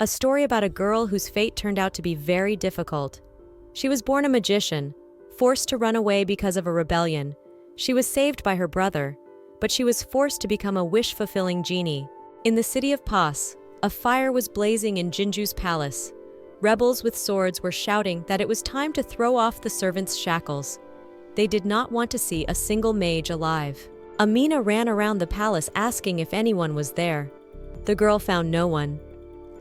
A story about a girl whose fate turned out to be very difficult. She was born a magician, forced to run away because of a rebellion. She was saved by her brother, but she was forced to become a wish-fulfilling genie. In the city of Pas, a fire was blazing in Jinju's palace. Rebels with swords were shouting that it was time to throw off the servants' shackles. They did not want to see a single mage alive. Amina ran around the palace asking if anyone was there. The girl found no one.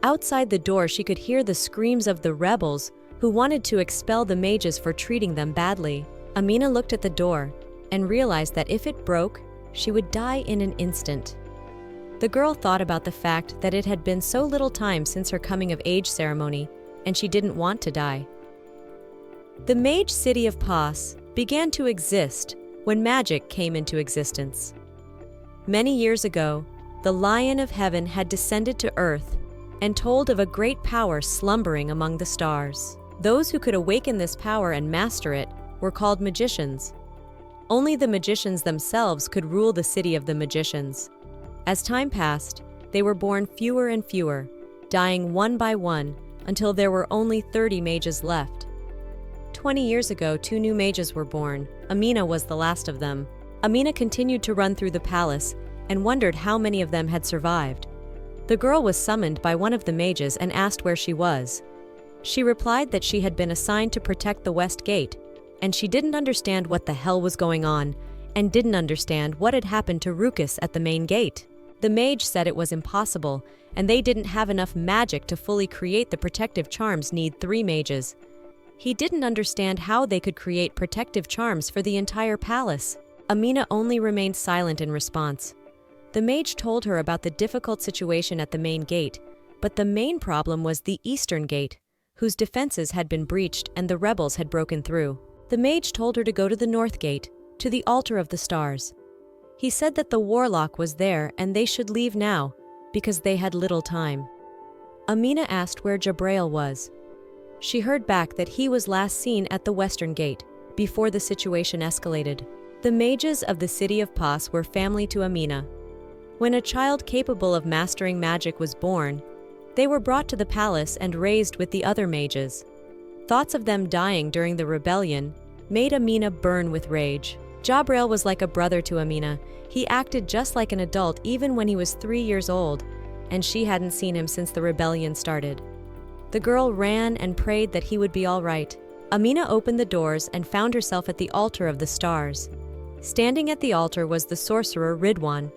Outside the door, she could hear the screams of the rebels who wanted to expel the mages for treating them badly. Amina looked at the door and realized that if it broke, she would die in an instant. The girl thought about the fact that it had been so little time since her coming-of-age ceremony, and she didn't want to die. The mage city of Pas began to exist when magic came into existence. Many years ago, the Lion of Heaven had descended to Earth and told of a great power slumbering among the stars. Those who could awaken this power and master it were called magicians. Only the magicians themselves could rule the city of the magicians. As time passed, they were born fewer and fewer, dying one by one until there were only 30 mages left. 20 years ago, 2 new mages were born. Amina was the last of them. Amina continued to run through the palace and wondered how many of them had survived. The girl was summoned by one of the mages and asked where she was. She replied that she had been assigned to protect the West Gate, and she didn't understand what the hell was going on, and didn't understand what had happened to Ruckus at the main gate. The mage said it was impossible, and they didn't have enough magic to fully create the protective charms. Need 3 mages. He didn't understand how they could create protective charms for the entire palace. Amina only remained silent in response. The mage told her about the difficult situation at the main gate, but the main problem was the eastern gate, whose defenses had been breached and the rebels had broken through. The mage told her to go to the north gate, to the altar of the stars. He said that the warlock was there and they should leave now, because they had little time. Amina asked where Jabrail was. She heard back that he was last seen at the western gate, before the situation escalated. The mages of the city of Pas were family to Amina. When a child capable of mastering magic was born, they were brought to the palace and raised with the other mages. Thoughts of them dying during the rebellion made Amina burn with rage. Jabrail was like a brother to Amina. He acted just like an adult even when he was 3 years old, and she hadn't seen him since the rebellion started. The girl ran and prayed that he would be all right. Amina opened the doors and found herself at the altar of the stars. Standing at the altar was the sorcerer Ridwan.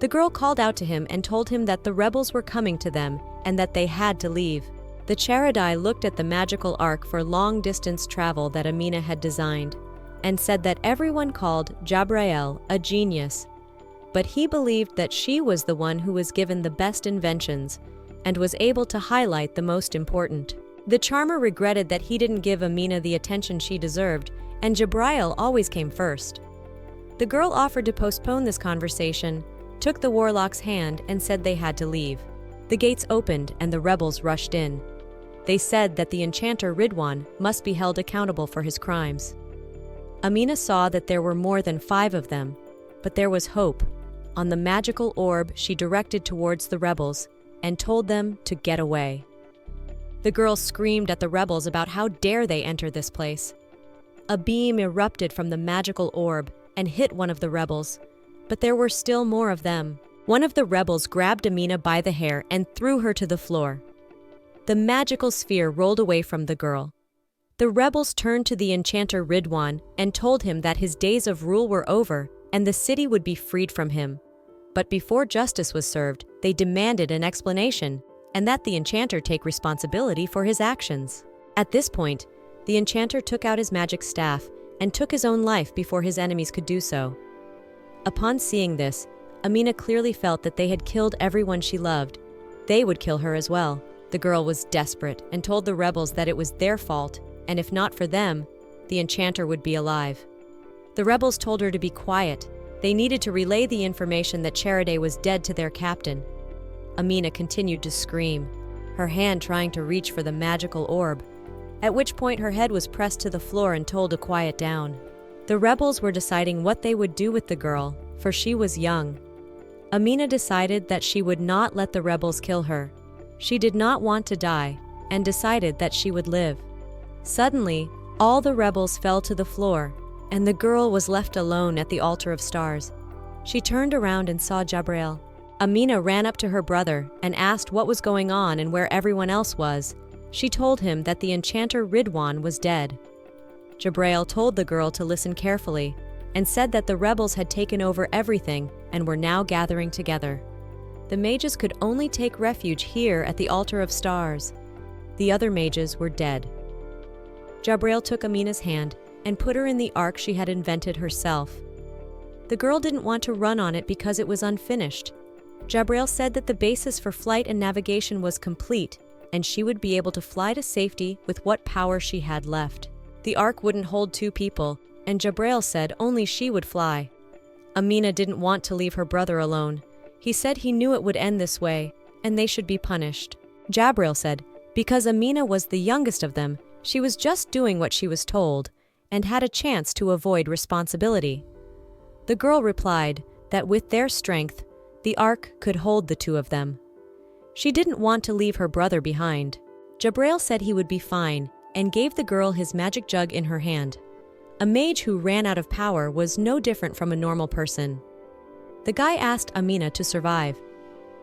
The girl called out to him and told him that the rebels were coming to them and that they had to leave. The Charadai looked at the magical arc for long-distance travel that Amina had designed and said that everyone called Jabrail a genius, but he believed that she was the one who was given the best inventions and was able to highlight the most important. The charmer regretted that he didn't give Amina the attention she deserved, and Jabrail always came first. The girl offered to postpone this conversation, took the warlock's hand, and said they had to leave. The gates opened and the rebels rushed in. They said that the enchanter Ridwan must be held accountable for his crimes. Amina saw that there were more than 5 of them, but there was hope. On the magical orb she directed towards the rebels and told them to get away. The girl screamed at the rebels about how dare they enter this place. A beam erupted from the magical orb and hit one of the rebels, but there were still more of them. One of the rebels grabbed Amina by the hair and threw her to the floor. The magical sphere rolled away from the girl. The rebels turned to the enchanter Ridwan and told him that his days of rule were over and the city would be freed from him. But before justice was served, they demanded an explanation and that the enchanter take responsibility for his actions. At this point, the enchanter took out his magic staff and took his own life before his enemies could do so. Upon seeing this, Amina clearly felt that they had killed everyone she loved. They would kill her as well. The girl was desperate and told the rebels that it was their fault, and if not for them, the enchanter would be alive. The rebels told her to be quiet. They needed to relay the information that Charaday was dead to their captain. Amina continued to scream, her hand trying to reach for the magical orb, at which point her head was pressed to the floor and told to quiet down. The rebels were deciding what they would do with the girl, for she was young. Amina decided that she would not let the rebels kill her. She did not want to die and decided that she would live. Suddenly, all the rebels fell to the floor, and the girl was left alone at the altar of stars. She turned around and saw Jabrail. Amina ran up to her brother and asked what was going on and where everyone else was. She told him that the enchanter Ridwan was dead. Jabrail told the girl to listen carefully and said that the rebels had taken over everything and were now gathering together. The mages could only take refuge here at the altar of stars. The other mages were dead. Jabrail took Amina's hand and put her in the ark she had invented herself. The girl didn't want to run on it because it was unfinished. Jabrail said that the basis for flight and navigation was complete, and she would be able to fly to safety with what power she had left. The ark wouldn't hold 2 people, and Jabrail said only she would fly. Amina didn't want to leave her brother alone. He said he knew it would end this way, and they should be punished. Jabrail said, because Amina was the youngest of them, she was just doing what she was told, and had a chance to avoid responsibility. The girl replied that with their strength, the ark could hold the 2 of them. She didn't want to leave her brother behind. Jabrail said he would be fine and gave the girl his magic jug in her hand. A mage who ran out of power was no different from a normal person. The guy asked Amina to survive.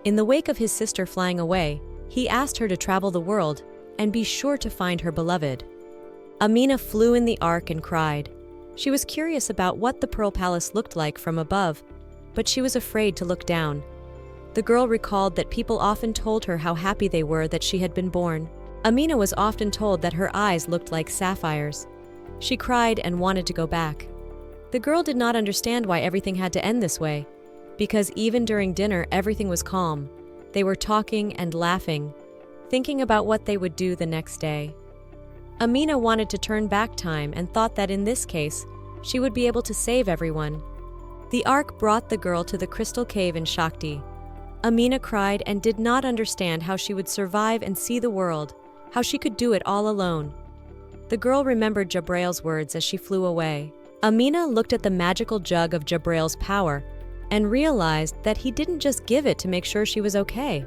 In the wake of his sister flying away, he asked her to travel the world and be sure to find her beloved. Amina flew in the ark and cried. She was curious about what the Pearl Palace looked like from above, but she was afraid to look down. The girl recalled that people often told her how happy they were that she had been born. Amina was often told that her eyes looked like sapphires. She cried and wanted to go back. The girl did not understand why everything had to end this way, because even during dinner everything was calm. They were talking and laughing, thinking about what they would do the next day. Amina wanted to turn back time and thought that in this case, she would be able to save everyone. The ark brought the girl to the crystal cave in Shakti. Amina cried and did not understand how she would survive and see the world, how she could do it all alone. The girl remembered Jabrail's words as she flew away. Amina looked at the magical jug of Jabrail's power and realized that he didn't just give it to make sure she was okay.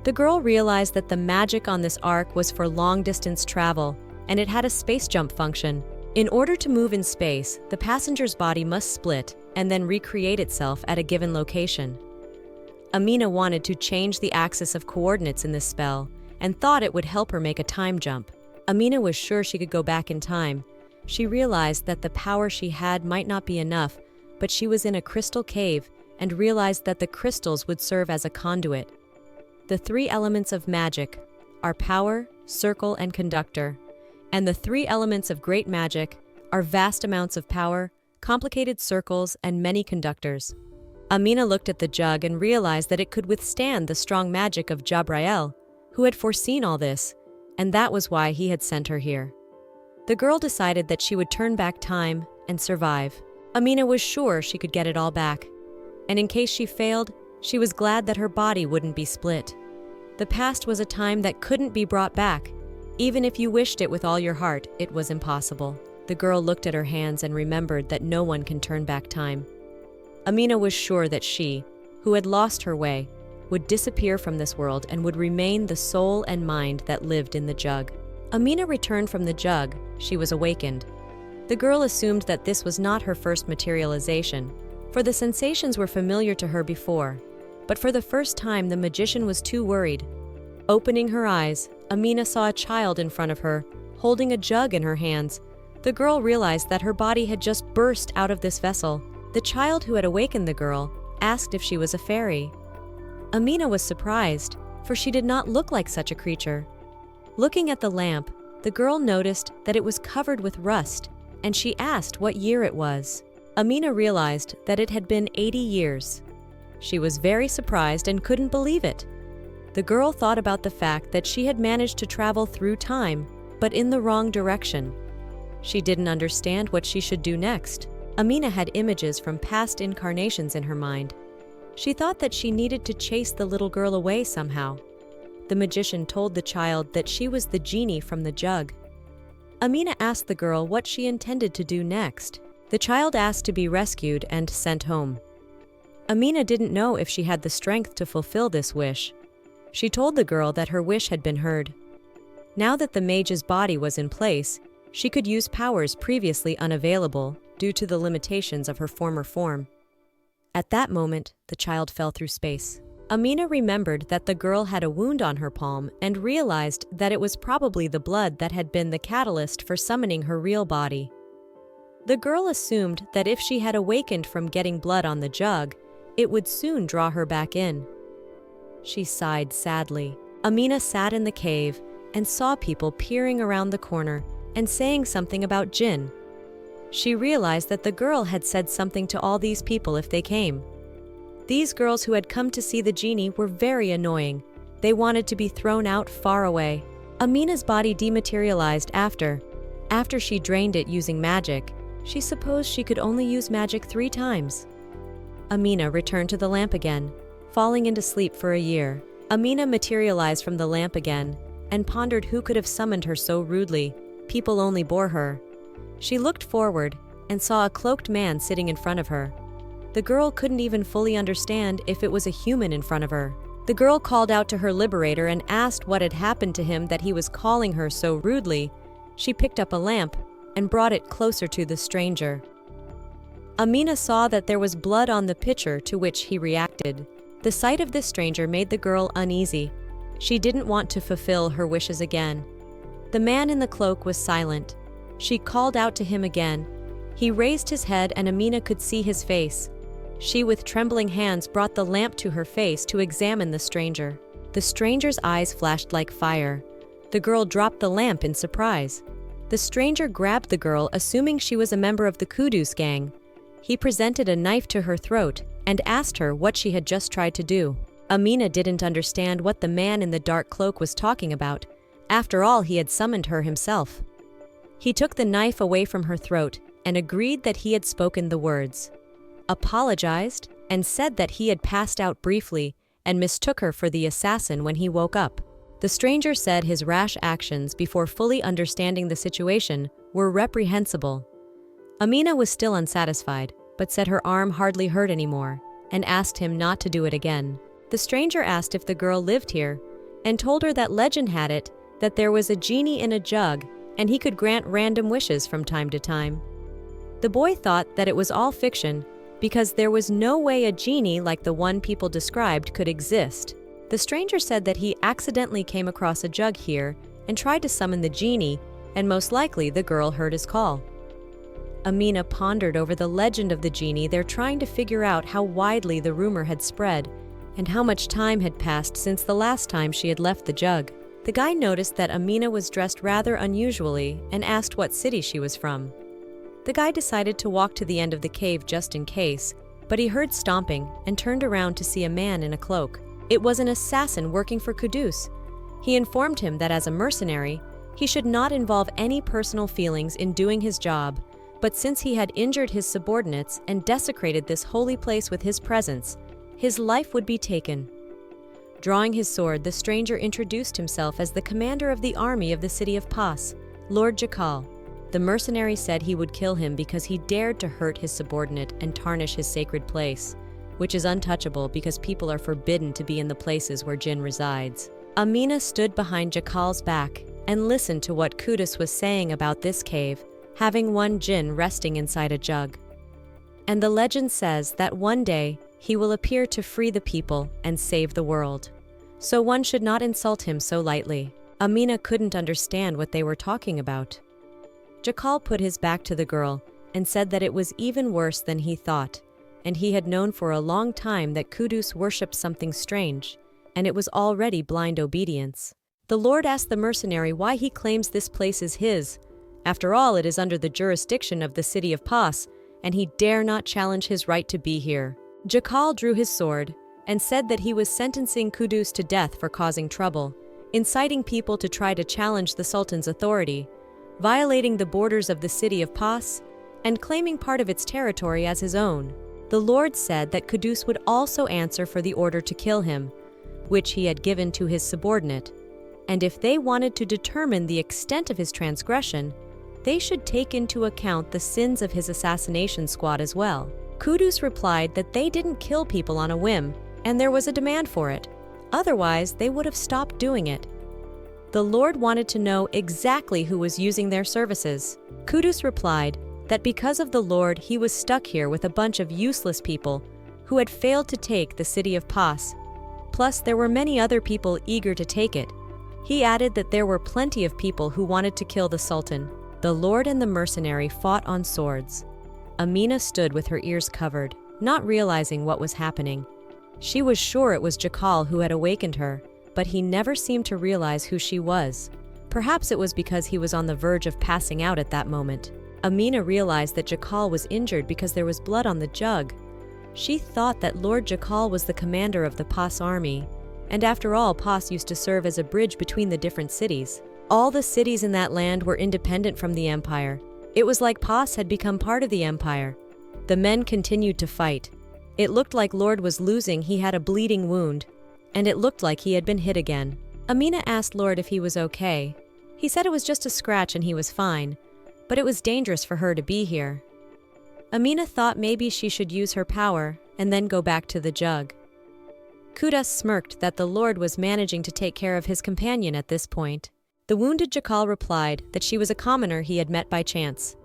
The girl realized that the magic on this ark was for long-distance travel, and it had a space jump function. In order to move in space, the passenger's body must split and then recreate itself at a given location. Amina wanted to change the axis of coordinates in this spell and thought it would help her make a time jump. Amina was sure she could go back in time. She realized that the power she had might not be enough, but she was in a crystal cave and realized that the crystals would serve as a conduit. The 3 elements of magic are power, circle, and conductor, and the 3 elements of great magic are vast amounts of power, complicated circles, and many conductors. Amina looked at the jug and realized that it could withstand the strong magic of Jabrail, who had foreseen all this, and that was why he had sent her here. The girl decided that she would turn back time and survive. Amina was sure she could get it all back, and in case she failed, she was glad that her body wouldn't be split. The past was a time that couldn't be brought back. Even if you wished it with all your heart, it was impossible. The girl looked at her hands and remembered that no one can turn back time. Amina was sure that she, who had lost her way, would disappear from this world and would remain the soul and mind that lived in the jug. Amina returned from the jug. She was awakened. The girl assumed that this was not her first materialization, for the sensations were familiar to her before. But for the first time, the magician was too worried. Opening her eyes, Amina saw a child in front of her, holding a jug in her hands. The girl realized that her body had just burst out of this vessel. The child who had awakened the girl asked if she was a fairy. Amina was surprised, for she did not look like such a creature. Looking at the lamp, the girl noticed that it was covered with rust, and she asked what year it was. Amina realized that it had been 80 years. She was very surprised and couldn't believe it. The girl thought about the fact that she had managed to travel through time, but in the wrong direction. She didn't understand what she should do next. Amina had images from past incarnations in her mind. She thought that she needed to chase the little girl away somehow. The magician told the child that she was the genie from the jug. Amina asked the girl what she intended to do next. The child asked to be rescued and sent home. Amina didn't know if she had the strength to fulfill this wish. She told the girl that her wish had been heard. Now that the mage's body was in place, she could use powers previously unavailable due to the limitations of her former form. At that moment, the child fell through space. Amina remembered that the girl had a wound on her palm and realized that it was probably the blood that had been the catalyst for summoning her real body. The girl assumed that if she had awakened from getting blood on the jug, it would soon draw her back in. She sighed sadly. Amina sat in the cave and saw people peering around the corner and saying something about jinn. She realized that the girl had said something to all these people if they came. These girls who had come to see the genie were very annoying. They wanted to be thrown out far away. Amina's body dematerialized after she drained it using magic. She supposed she could only use magic 3 times. Amina returned to the lamp again, falling into sleep for a year. Amina materialized from the lamp again and pondered who could have summoned her so rudely. People only bore her. She looked forward and saw a cloaked man sitting in front of her. The girl couldn't even fully understand if it was a human in front of her. The girl called out to her liberator and asked what had happened to him that he was calling her so rudely. She picked up a lamp and brought it closer to the stranger. Amina saw that there was blood on the pitcher, to which he reacted. The sight of this stranger made the girl uneasy. She didn't want to fulfill her wishes again. The man in the cloak was silent. She called out to him again. He raised his head and Amina could see his face. She, with trembling hands, brought the lamp to her face to examine the stranger. The stranger's eyes flashed like fire. The girl dropped the lamp in surprise. The stranger grabbed the girl, assuming she was a member of the Kudus gang. He presented a knife to her throat and asked her what she had just tried to do. Amina didn't understand what the man in the dark cloak was talking about. After all, he had summoned her himself. He took the knife away from her throat and agreed that he had spoken the words, apologized, and said that he had passed out briefly and mistook her for the assassin when he woke up. The stranger said his rash actions before fully understanding the situation were reprehensible. Amina was still unsatisfied, but said her arm hardly hurt anymore and asked him not to do it again. The stranger asked if the girl lived here and told her that legend had it that there was a genie in a jug and he could grant random wishes from time to time. The boy thought that it was all fiction because there was no way a genie like the one people described could exist. The stranger said that he accidentally came across a jug here and tried to summon the genie, and most likely the girl heard his call. Amina pondered over the legend of the genie there, trying to figure out how widely the rumor had spread and how much time had passed since the last time she had left the jug. The guy noticed that Amina was dressed rather unusually and asked what city she was from. The guy decided to walk to the end of the cave just in case, but he heard stomping and turned around to see a man in a cloak. It was an assassin working for Kudus. He informed him that as a mercenary, he should not involve any personal feelings in doing his job, but since he had injured his subordinates and desecrated this holy place with his presence, his life would be taken. Drawing his sword, the stranger introduced himself as the commander of the army of the city of Pas, Lord Jakal. The mercenary said he would kill him because he dared to hurt his subordinate and tarnish his sacred place, which is untouchable because people are forbidden to be in the places where jinn resides. Amina stood behind Jakal's back and listened to what Kudus was saying about this cave, having one jinn resting inside a jug. And the legend says that one day he will appear to free the people and save the world. So one should not insult him so lightly. Amina couldn't understand what they were talking about. Jakal put his back to the girl and said that it was even worse than he thought, and he had known for a long time that Kudus worshipped something strange, and it was already blind obedience. The Lord asked the mercenary why he claims this place is his. After all, it is under the jurisdiction of the city of Pas, and he dare not challenge his right to be here. Jakal drew his sword and said that he was sentencing Kudus to death for causing trouble, inciting people to try to challenge the Sultan's authority, violating the borders of the city of Pas, and claiming part of its territory as his own. The Lord said that Kudus would also answer for the order to kill him, which he had given to his subordinate, and if they wanted to determine the extent of his transgression, they should take into account the sins of his assassination squad as well. Kudus replied that they didn't kill people on a whim, and there was a demand for it. Otherwise, they would have stopped doing it. The Lord wanted to know exactly who was using their services. Kudus replied that because of the Lord, he was stuck here with a bunch of useless people who had failed to take the city of Pas. Plus, there were many other people eager to take it. He added that there were plenty of people who wanted to kill the Sultan. The Lord and the mercenary fought on swords. Amina stood with her ears covered, not realizing what was happening. She was sure it was Jakal who had awakened her, but he never seemed to realize who she was. Perhaps it was because he was on the verge of passing out at that moment. Amina realized that Jakal was injured because there was blood on the jug. She thought that Lord Jakal was the commander of the Pas army, and after all, Pas used to serve as a bridge between the different cities. All the cities in that land were independent from the empire. It was like Pas had become part of the empire. The men continued to fight. It looked like Lord was losing. He had a bleeding wound, and it looked like he had been hit again. Amina asked Lord if he was okay. He said it was just a scratch and he was fine, but it was dangerous for her to be here. Amina thought maybe she should use her power and then go back to the jug. Kudas smirked that the Lord was managing to take care of his companion at this point. The wounded Jakal replied that she was a commoner he had met by chance.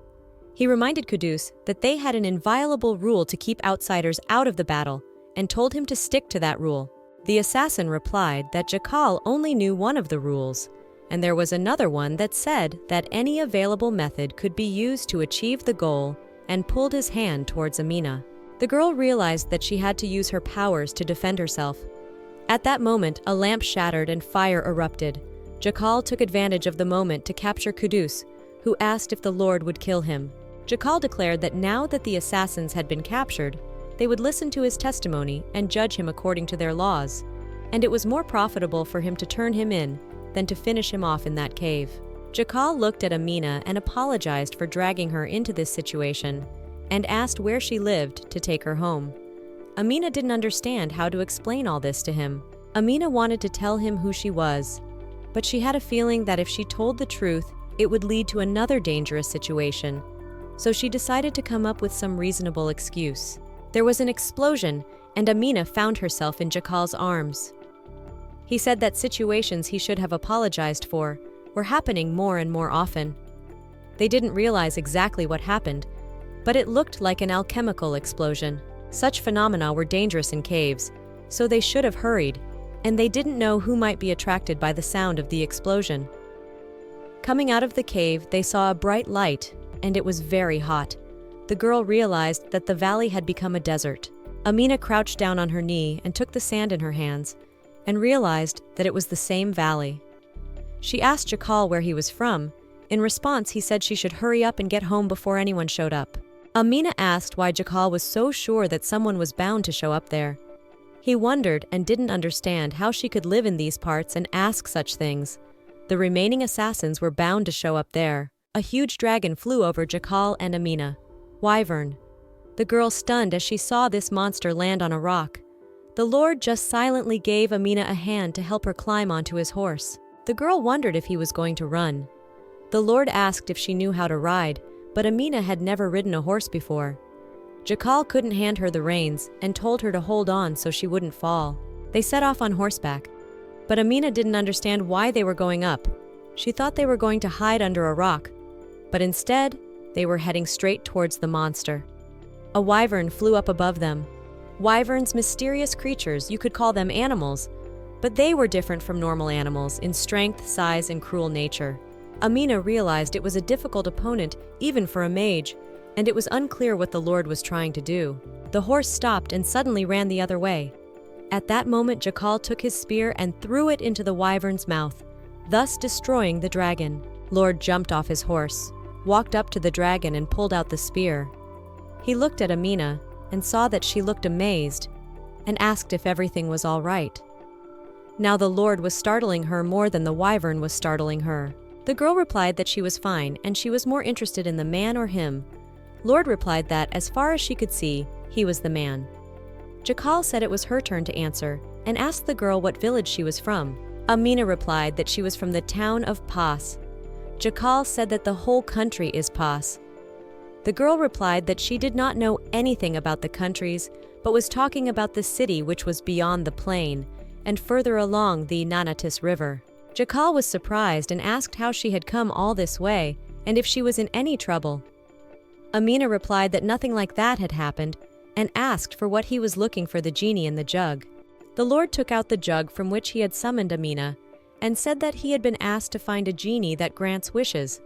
He reminded Kudus that they had an inviolable rule to keep outsiders out of the battle and told him to stick to that rule. The assassin replied that Jakal only knew one of the rules, and there was another one that said that any available method could be used to achieve the goal, and pulled his hand towards Amina. The girl realized that she had to use her powers to defend herself. At that moment, a lamp shattered and fire erupted. Jakal took advantage of the moment to capture Kudus, who asked if the Lord would kill him. Jakal declared that now that the assassins had been captured, they would listen to his testimony and judge him according to their laws, and it was more profitable for him to turn him in than to finish him off in that cave. Jakal looked at Amina and apologized for dragging her into this situation, and asked where she lived to take her home. Amina didn't understand how to explain all this to him. Amina wanted to tell him who she was, but she had a feeling that if she told the truth, it would lead to another dangerous situation. So she decided to come up with some reasonable excuse. There was an explosion, and Amina found herself in Jakal's arms. He said that situations he should have apologized for were happening more and more often. They didn't realize exactly what happened, but it looked like an alchemical explosion. Such phenomena were dangerous in caves, so they should have hurried, and they didn't know who might be attracted by the sound of the explosion. Coming out of the cave, they saw a bright light, and it was very hot. The girl realized that the valley had become a desert. Amina crouched down on her knee and took the sand in her hands, and realized that it was the same valley. She asked Jakal where he was from. In response, he said she should hurry up and get home before anyone showed up. Amina asked why Jakal was so sure that someone was bound to show up there. He wondered and didn't understand how she could live in these parts and ask such things. The remaining assassins were bound to show up there. A huge dragon flew over Jakal and Amina. Wyvern. The girl stunned as she saw this monster land on a rock. The Lord just silently gave Amina a hand to help her climb onto his horse. The girl wondered if he was going to run. The Lord asked if she knew how to ride, but Amina had never ridden a horse before. Jakal couldn't hand her the reins and told her to hold on so she wouldn't fall. They set off on horseback, but Amina didn't understand why they were going up. She thought they were going to hide under a rock, but instead, they were heading straight towards the monster. A wyvern flew up above them. Wyverns, mysterious creatures, you could call them animals, but they were different from normal animals in strength, size, and cruel nature. Amina realized it was a difficult opponent even for a mage, and it was unclear what the Lord was trying to do. The horse stopped and suddenly ran the other way. At that moment, Jakal took his spear and threw it into the wyvern's mouth, thus destroying the dragon. Lord jumped off his horse, walked up to the dragon and pulled out the spear. He looked at Amina and saw that she looked amazed and asked if everything was all right. Now the Lord was startling her more than the wyvern was startling her. The girl replied that she was fine and she was more interested in the man or him. Lord replied that, as far as she could see, he was the man. Jakal said it was her turn to answer and asked the girl what village she was from. Amina replied that she was from the town of Pas. Jakal said that the whole country is Pas. The girl replied that she did not know anything about the countries, but was talking about the city which was beyond the plain, and further along the Nanatis River. Jakal was surprised and asked how she had come all this way and if she was in any trouble. Amina replied that nothing like that had happened and asked for what he was looking for the genie in the jug. The Lord took out the jug from which he had summoned Amina and said that he had been asked to find a genie that grants wishes.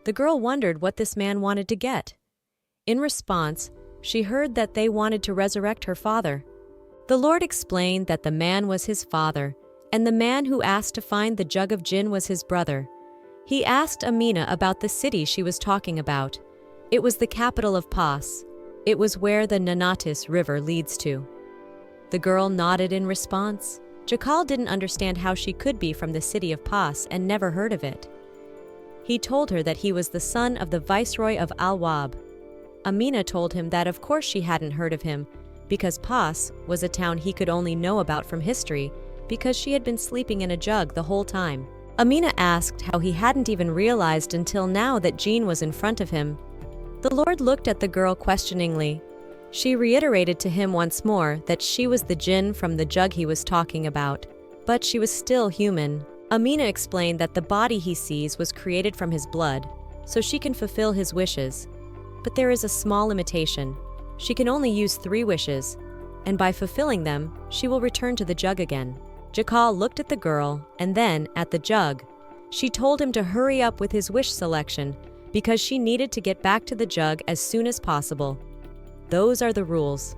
The girl wondered what this man wanted to get. In response, she heard that they wanted to resurrect her father. The Lord explained that the man was his father, and the man who asked to find the jug of gin was his brother. He asked Amina about the city she was talking about. It was the capital of Pas. It was where the Nanatis River leads to. The girl nodded in response. Jakal didn't understand how she could be from the city of Pas and never heard of it. He told her that he was the son of the viceroy of Al-Wab. Amina told him that of course she hadn't heard of him, because Pas was a town he could only know about from history because she had been sleeping in a jug the whole time. Amina asked how he hadn't even realized until now that Jean was in front of him. The Lord looked at the girl questioningly. She reiterated to him once more that she was the jinn from the jug he was talking about, but she was still human. Amina explained that the body he sees was created from his blood, so she can fulfill his wishes. But there is a small limitation. She can only use 3 wishes, and by fulfilling them, she will return to the jug again. Jakal looked at the girl and then at the jug. She told him to hurry up with his wish selection because she needed to get back to the jug as soon as possible. Those are the rules.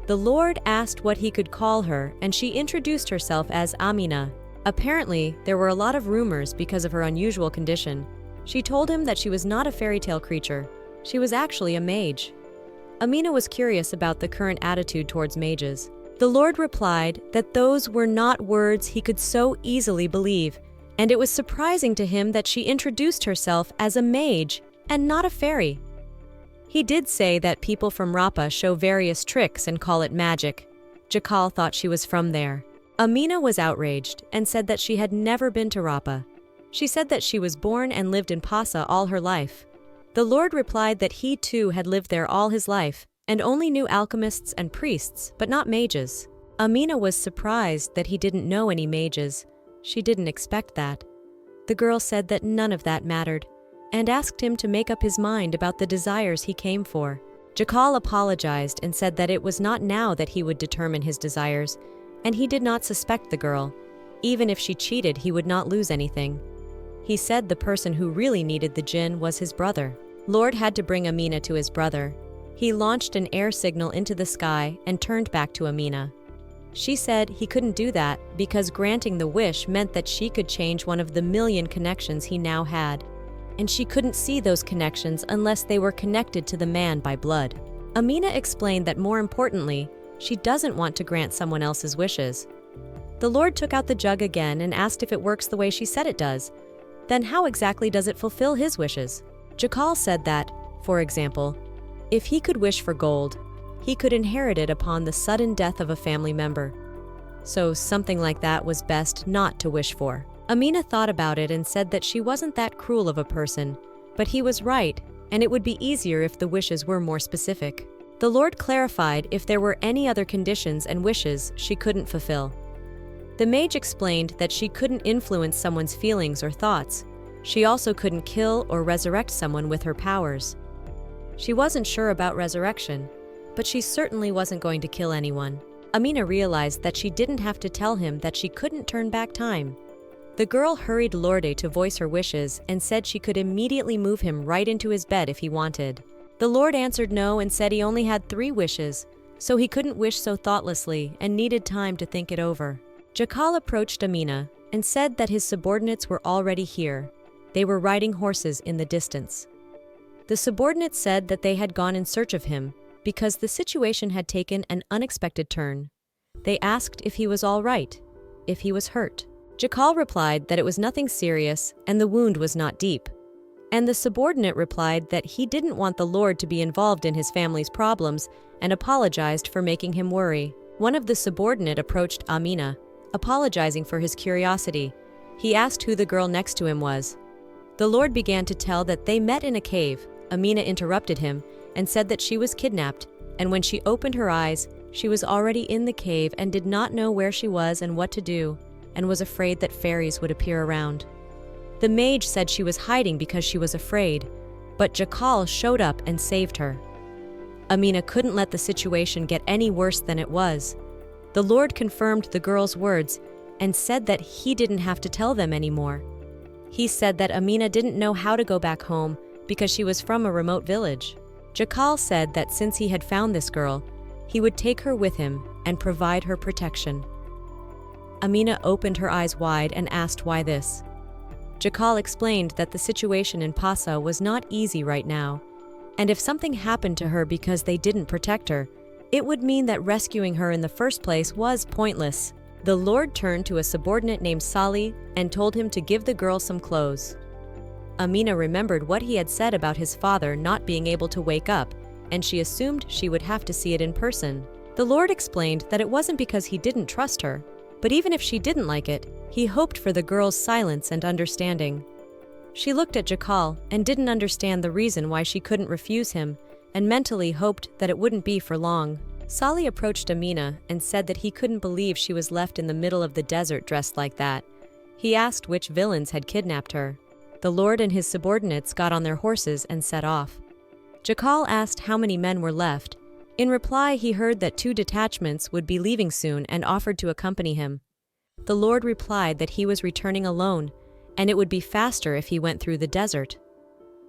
The Lord asked what he could call her, and she introduced herself as Amina. Apparently, there were a lot of rumors because of her unusual condition. She told him that she was not a fairy tale creature. She was actually a mage. Amina was curious about the current attitude towards mages. The Lord replied that those were not words he could so easily believe, and it was surprising to him that she introduced herself as a mage and not a fairy. He did say that people from Rappa show various tricks and call it magic. Jakal thought she was from there. Amina was outraged and said that she had never been to Rappa. She said that she was born and lived in Pasa all her life. The Lord replied that he too had lived there all his life and only knew alchemists and priests, but not mages. Amina was surprised that he didn't know any mages. She didn't expect that. The girl said that none of that mattered and asked him to make up his mind about the desires he came for. Jakal apologized and said that it was not now that he would determine his desires, and he did not suspect the girl. Even if she cheated, he would not lose anything. He said the person who really needed the jinn was his brother. Lord had to bring Amina to his brother. He launched an air signal into the sky and turned back to Amina. She said he couldn't do that because granting the wish meant that she could change one of the million connections he now had, and she couldn't see those connections unless they were connected to the man by blood. Amina explained that more importantly, she doesn't want to grant someone else's wishes. The Lord took out the jug again and asked if it works the way she said it does. Then how exactly does it fulfill his wishes? Jakal said that, for example, if he could wish for gold, he could inherit it upon the sudden death of a family member. So something like that was best not to wish for. Amina thought about it and said that she wasn't that cruel of a person, but he was right, and it would be easier if the wishes were more specific. The Lord clarified if there were any other conditions and wishes she couldn't fulfill. The mage explained that she couldn't influence someone's feelings or thoughts. She also couldn't kill or resurrect someone with her powers. She wasn't sure about resurrection, but she certainly wasn't going to kill anyone. Amina realized that she didn't have to tell him that she couldn't turn back time. The girl hurried Lorde to voice her wishes and said she could immediately move him right into his bed if he wanted. The Lord answered no and said he only had 3 wishes, so he couldn't wish so thoughtlessly and needed time to think it over. Jakal approached Amina and said that his subordinates were already here. They were riding horses in the distance. The subordinates said that they had gone in search of him because the situation had taken an unexpected turn. They asked if he was all right, if he was hurt. Jakal replied that it was nothing serious and the wound was not deep. And the subordinate replied that he didn't want the Lord to be involved in his family's problems and apologized for making him worry. One of the subordinate approached Amina, apologizing for his curiosity. He asked who the girl next to him was. The Lord began to tell that they met in a cave. Amina interrupted him and said that she was kidnapped, and when she opened her eyes, She was already in the cave and did not know where she was and what to do, and was afraid that fairies would appear around. The mage said she was hiding because she was afraid, but Jakal showed up and saved her. Amina couldn't let the situation get any worse than it was. The Lord confirmed the girl's words and said that he didn't have to tell them anymore. He said that Amina didn't know how to go back home because she was from a remote village. Jakal said that since he had found this girl, he would take her with him and provide her protection. Amina opened her eyes wide and asked why this. Jakal explained that the situation in Pasa was not easy right now, and if something happened to her because they didn't protect her, it would mean that rescuing her in the first place was pointless. The Lord turned to a subordinate named Sali and told him to give the girl some clothes. Amina remembered what he had said about his father not being able to wake up, and she assumed she would have to see it in person. The Lord explained that it wasn't because he didn't trust her, but even if she didn't like it, he hoped for the girl's silence and understanding. She looked at Jakal and didn't understand the reason why she couldn't refuse him, and mentally hoped that it wouldn't be for long. Sali approached Amina and said that he couldn't believe she was left in the middle of the desert dressed like that. He asked which villains had kidnapped her. The Lord and his subordinates got on their horses and set off. Jakal asked how many men were left. In reply, he heard that 2 detachments would be leaving soon and offered to accompany him. The Lord replied that he was returning alone, and it would be faster if he went through the desert.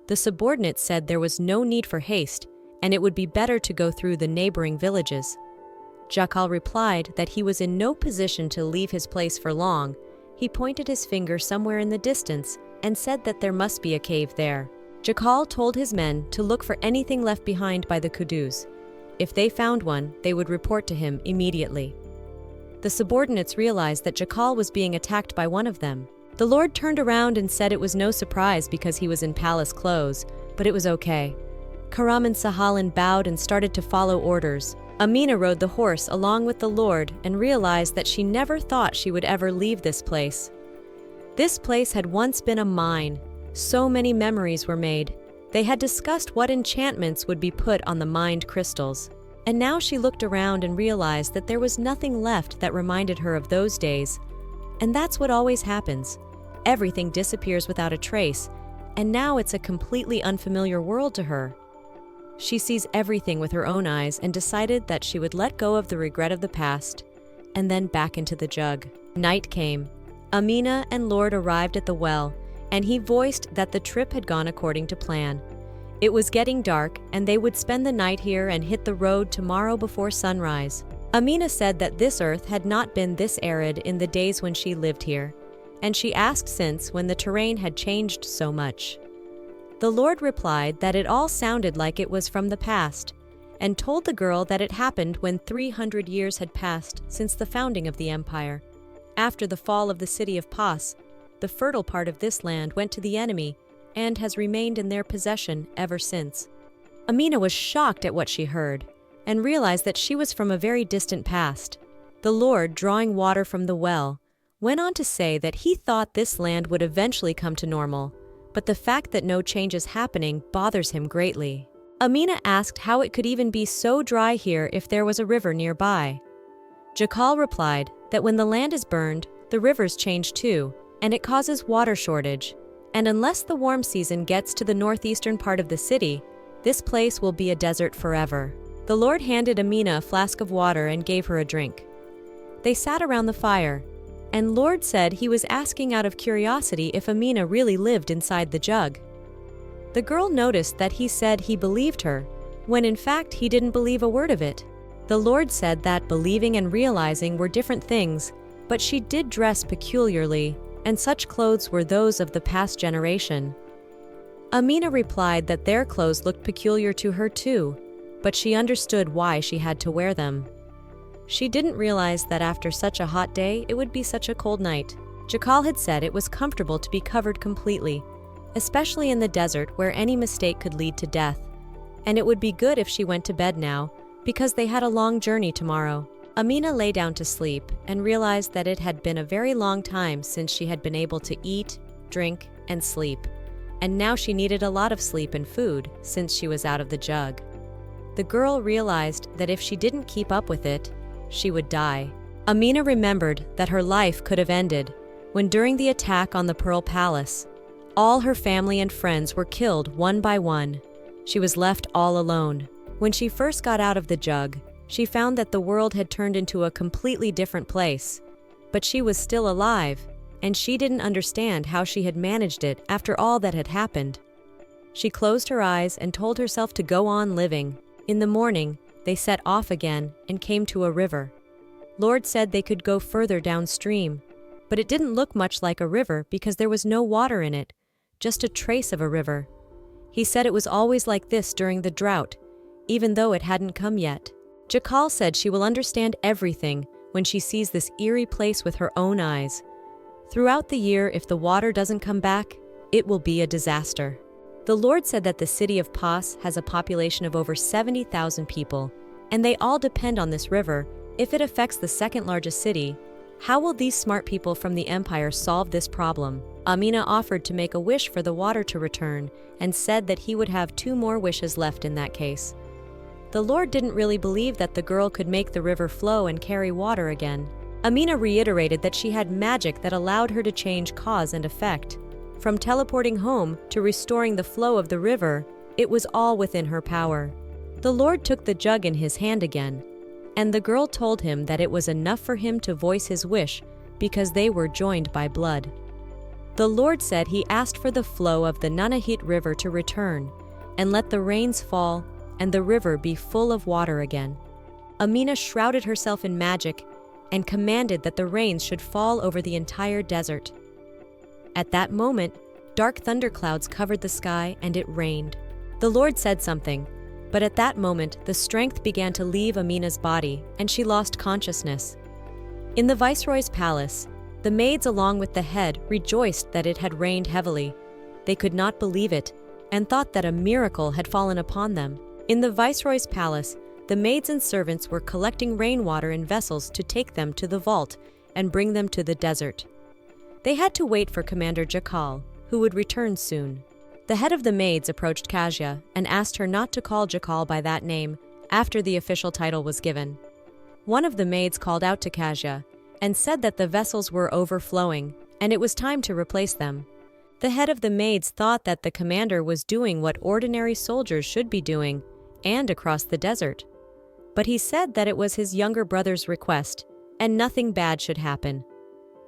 The subordinate said there was no need for haste, and it would be better to go through the neighboring villages. Jakal replied that he was in no position to leave his place for long. He pointed his finger somewhere in the distance and said that there must be a cave there. Jakal told his men to look for anything left behind by the Kudus. If they found one, they would report to him immediately. The subordinates realized that Jakal was being attacked by one of them. The Lord turned around and said it was no surprise because he was in palace clothes, but it was okay. Karam and Sahalan bowed and started to follow orders. Amina rode the horse along with the Lord and realized that she never thought she would ever leave this place. This place had once been a mine. So many memories were made. They had discussed what enchantments would be put on the mined crystals. And now she looked around and realized that there was nothing left that reminded her of those days. And that's what always happens. Everything disappears without a trace, and now it's a completely unfamiliar world to her. She sees everything with her own eyes and decided that she would let go of the regret of the past, and then back into the jug. Night came. Amina and Lord arrived at the well, and he voiced that the trip had gone according to plan. It was getting dark, and they would spend the night here and hit the road tomorrow before sunrise. Amina said that this earth had not been this arid in the days when she lived here, and she asked since when the terrain had changed so much. The Lord replied that it all sounded like it was from the past, and told the girl that it happened when 300 years had passed since the founding of the empire. After the fall of the city of Pas, the fertile part of this land went to the enemy and has remained in their possession ever since. Amina was shocked at what she heard and realized that she was from a very distant past. The Lord, drawing water from the well, went on to say that he thought this land would eventually come to normal, but the fact that no change is happening bothers him greatly. Amina asked how it could even be so dry here if there was a river nearby. Jakal replied that when the land is burned, the rivers change too, and it causes water shortage, and unless the warm season gets to the northeastern part of the city, this place will be a desert forever. The Lord handed Amina a flask of water and gave her a drink. They sat around the fire, and Lord said he was asking out of curiosity if Amina really lived inside the jug. The girl noticed that he said he believed her, when in fact he didn't believe a word of it. The Lord said that believing and realizing were different things, but she did dress peculiarly, and such clothes were those of the past generation. Amina replied that their clothes looked peculiar to her too, but she understood why she had to wear them. She didn't realize that after such a hot day, it would be such a cold night. Jakal had said it was comfortable to be covered completely, especially in the desert where any mistake could lead to death, and it would be good if she went to bed now, because they had a long journey tomorrow. Amina lay down to sleep and realized that it had been a very long time since she had been able to eat, drink, and sleep, and now she needed a lot of sleep and food since she was out of the jug. the girl realized that if she didn't keep up with it, she would die. Amina remembered that her life could have ended when, during the attack on the Pearl Palace, all her family and friends were killed one by one. She was left all alone. When she first got out of the jug, she found that the world had turned into a completely different place. But she was still alive, and she didn't understand how she had managed it after all that had happened. She closed her eyes and told herself to go on living. In the morning, they set off again and came to a river. Lord said they could go further downstream, but it didn't look much like a river because there was no water in it, just a trace of a river. He said it was always like this during the drought, even though it hadn't come yet. Jakal said she will understand everything when she sees this eerie place with her own eyes. Throughout the year, if the water doesn't come back, it will be a disaster. The Lord said that the city of Pas has a population of over 70,000 people, and they all depend on this river. If it affects the second largest city, how will these smart people from the empire solve this problem? Amina offered to make a wish for the water to return and said that he would have 2 more wishes left in that case. The Lord didn't really believe that the girl could make the river flow and carry water again. Amina reiterated that she had magic that allowed her to change cause and effect. From teleporting home to restoring the flow of the river, it was all within her power. The Lord took the jug in his hand again, and the girl told him that it was enough for him to voice his wish because they were joined by blood. The Lord said he asked for the flow of the Nunahit River to return and let the rains fall and the river be full of water again. Amina shrouded herself in magic and commanded that the rains should fall over the entire desert. At that moment, dark thunderclouds covered the sky and it rained. The Lord said something, but at that moment the strength began to leave Amina's body and she lost consciousness. In the Viceroy's palace, the maids along with the head rejoiced that it had rained heavily. They could not believe it and thought that a miracle had fallen upon them. In the Viceroy's palace, the maids and servants were collecting rainwater in vessels to take them to the vault and bring them to the desert. They had to wait for Commander Jakal, who would return soon. The head of the maids approached Kajia and asked her not to call Jakal by that name after the official title was given. One of the maids called out to Kajia and said that the vessels were overflowing and it was time to replace them. The head of the maids thought that the commander was doing what ordinary soldiers should be doing and across the desert. But he said that it was his younger brother's request and nothing bad should happen.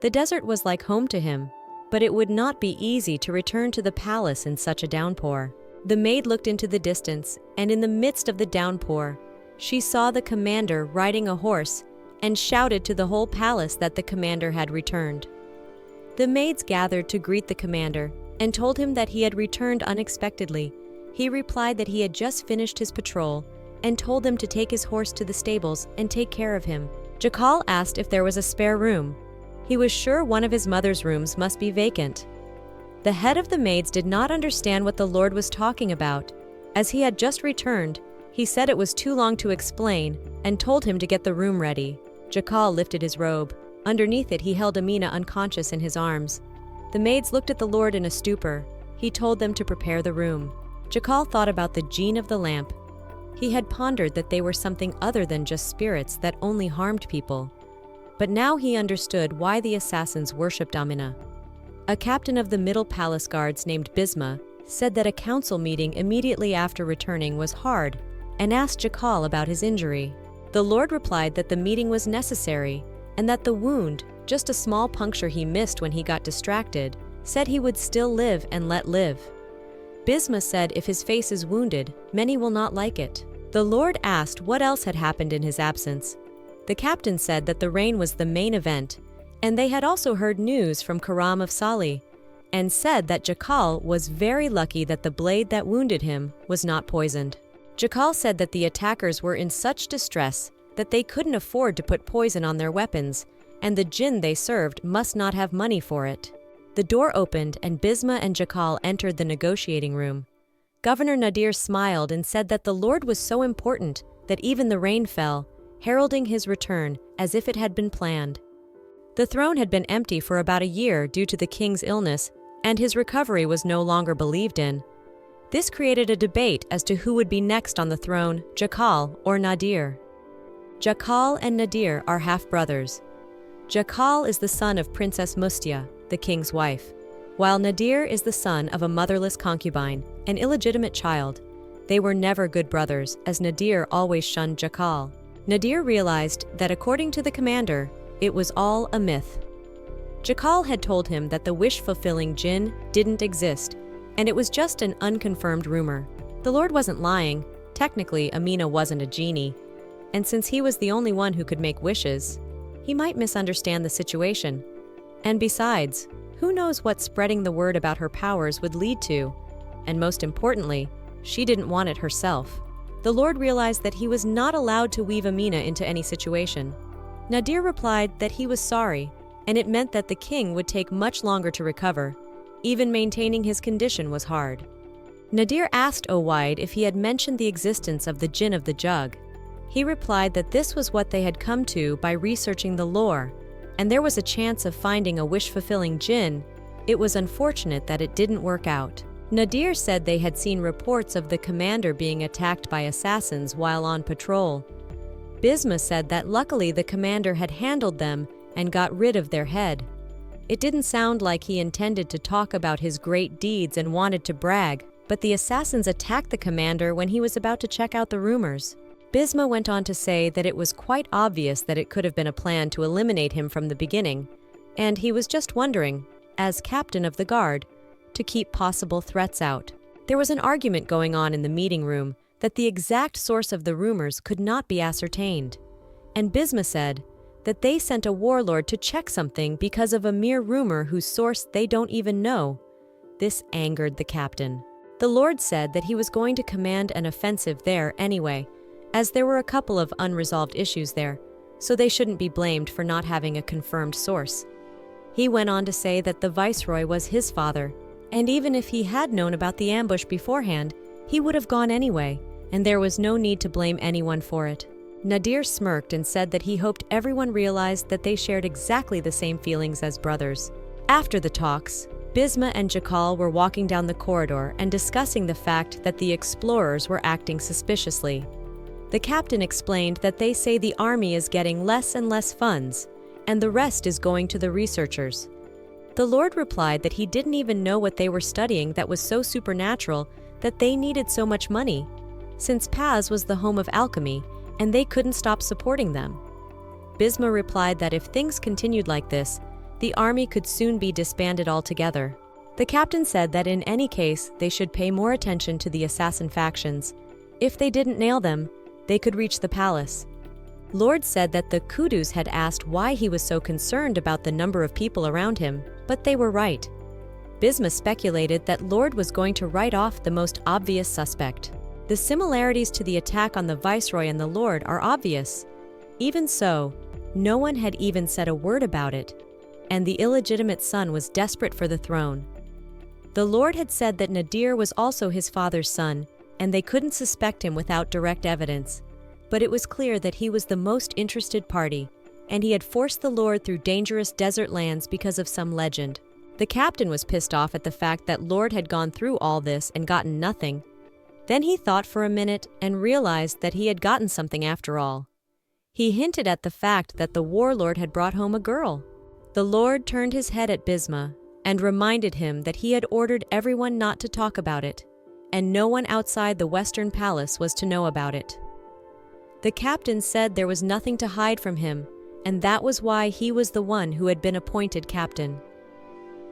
The desert was like home to him, but it would not be easy to return to the palace in such a downpour. The maid looked into the distance, and in the midst of the downpour, she saw the commander riding a horse and shouted to the whole palace that the commander had returned. The maids gathered to greet the commander and told him that he had returned unexpectedly. He replied that he had just finished his patrol and told them to take his horse to the stables and take care of him. Jakal asked if there was a spare room. He was sure one of his mother's rooms must be vacant. The head of the maids did not understand what the Lord was talking about. As he had just returned, he said it was too long to explain and told him to get the room ready. Jakal lifted his robe. Underneath it, he held Amina unconscious in his arms. The maids looked at the Lord in a stupor. He told them to prepare the room. Jakal thought about the gene of the lamp. He had pondered that they were something other than just spirits that only harmed people. But now he understood why the assassins worshipped Amina. A captain of the Middle Palace Guards named Bisma said that a council meeting immediately after returning was hard and asked Jakal about his injury. The Lord replied that the meeting was necessary and that the wound, just a small puncture he missed when he got distracted, said he would still live and let live. Bisma said if his face is wounded, many will not like it. The Lord asked what else had happened in his absence. The captain said that the rain was the main event, and they had also heard news from Karam of Sali, and said that Jakal was very lucky that the blade that wounded him was not poisoned. Jakal said that the attackers were in such distress that they couldn't afford to put poison on their weapons, and the jinn they served must not have money for it. The door opened and Bisma and Jakal entered the negotiating room. Governor Nadir smiled and said that the Lord was so important that even the rain fell, heralding his return as if it had been planned. The throne had been empty for about a year due to the king's illness, and his recovery was no longer believed in. This created a debate as to who would be next on the throne, Jakal or Nadir. Jakal and Nadir are half-brothers. Jakal is the son of Princess Mustia, the king's wife, while Nadir is the son of a motherless concubine, an illegitimate child. They were never good brothers, as Nadir always shunned Jakal. Nadir realized that according to the commander, it was all a myth. Jakal had told him that the wish-fulfilling jinn didn't exist, and it was just an unconfirmed rumor. The Lord wasn't lying. Technically, Amina wasn't a genie, and since he was the only one who could make wishes, he might misunderstand the situation. And besides, who knows what spreading the word about her powers would lead to? And most importantly, she didn't want it herself. The Lord realized that he was not allowed to weave Amina into any situation. Nadir replied that he was sorry, and it meant that the king would take much longer to recover. Even maintaining his condition was hard. Nadir asked Owaid if he had mentioned the existence of the Jinn of the Jug. He replied that this was what they had come to by researching the lore, and there was a chance of finding a wish-fulfilling jinn. It was unfortunate that it didn't work out. Nadir said they had seen reports of the commander being attacked by assassins while on patrol. Bisma said that luckily the commander had handled them and got rid of their head. It didn't sound like he intended to talk about his great deeds and wanted to brag, but the assassins attacked the commander when he was about to check out the rumors. Bisma went on to say that it was quite obvious that it could have been a plan to eliminate him from the beginning, and he was just wondering, as captain of the guard, to keep possible threats out. There was an argument going on in the meeting room that the exact source of the rumors could not be ascertained, and Bisma said that they sent a warlord to check something because of a mere rumor whose source they don't even know. This angered the captain. The Lord said that he was going to command an offensive there anyway, as there were a couple of unresolved issues there, so they shouldn't be blamed for not having a confirmed source. He went on to say that the viceroy was his father, and even if he had known about the ambush beforehand, he would have gone anyway, and there was no need to blame anyone for it. Nadir smirked and said that he hoped everyone realized that they shared exactly the same feelings as brothers. After the talks, Bisma and Jakal were walking down the corridor and discussing the fact that the explorers were acting suspiciously. The captain explained that they say the army is getting less and less funds, and the rest is going to the researchers. The Lord replied that he didn't even know what they were studying that was so supernatural that they needed so much money, since Paz was the home of alchemy, and they couldn't stop supporting them. Bisma replied that if things continued like this, the army could soon be disbanded altogether. The captain said that in any case, they should pay more attention to the assassin factions. If they didn't nail them, they could reach the palace. Lord said that the Kudus had asked why he was so concerned about the number of people around him, but they were right. Bisma speculated that Lord was going to write off the most obvious suspect. The similarities to the attack on the Viceroy and the Lord are obvious. Even so, no one had even said a word about it, and the illegitimate son was desperate for the throne. The Lord had said that Nadir was also his father's son, and they couldn't suspect him without direct evidence. But it was clear that he was the most interested party, and he had forced the Lord through dangerous desert lands because of some legend. The captain was pissed off at the fact that Lord had gone through all this and gotten nothing. Then he thought for a minute and realized that he had gotten something after all. He hinted at the fact that the warlord had brought home a girl. The Lord turned his head at Bisma and reminded him that he had ordered everyone not to talk about it, and no one outside the Western Palace was to know about it. The captain said there was nothing to hide from him, and that was why he was the one who had been appointed captain.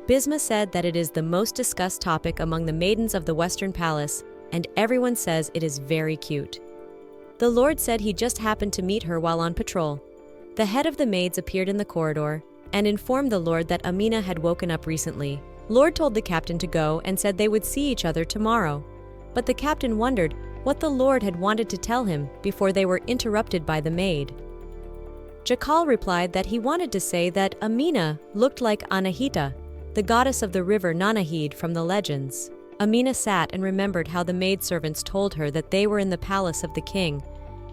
Bisma said that it is the most discussed topic among the maidens of the Western Palace, and everyone says it is very cute. The Lord said he just happened to meet her while on patrol. The head of the maids appeared in the corridor and informed the Lord that Amina had woken up recently. Lord told the captain to go and said they would see each other tomorrow, but the captain wondered what the Lord had wanted to tell him before they were interrupted by the maid. Jakal replied that he wanted to say that Amina looked like Anahita, the goddess of the river Nanahid from the legends. Amina sat and remembered how the maidservants told her that they were in the palace of the king,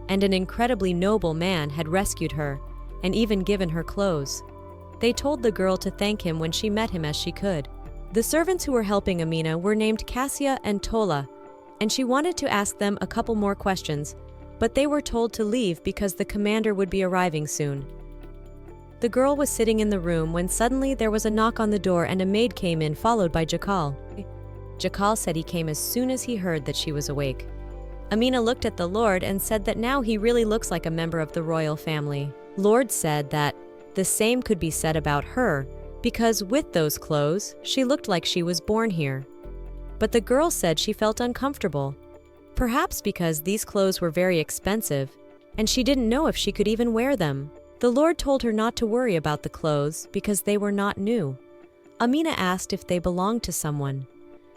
and an incredibly noble man had rescued her and even given her clothes. They told the girl to thank him when she met him as she could. The servants who were helping Amina were named Cassia and Tola, and she wanted to ask them a couple more questions, but they were told to leave because the commander would be arriving soon. The girl was sitting in the room when suddenly there was a knock on the door and a maid came in, followed by Jakal. Jakal said he came as soon as he heard that she was awake. Amina looked at the Lord and said that now he really looks like a member of the royal family. Lord said that the same could be said about her, because with those clothes, she looked like she was born here. But the girl said she felt uncomfortable, perhaps because these clothes were very expensive, and she didn't know if she could even wear them. The Lord told her not to worry about the clothes because they were not new. Amina asked if they belonged to someone.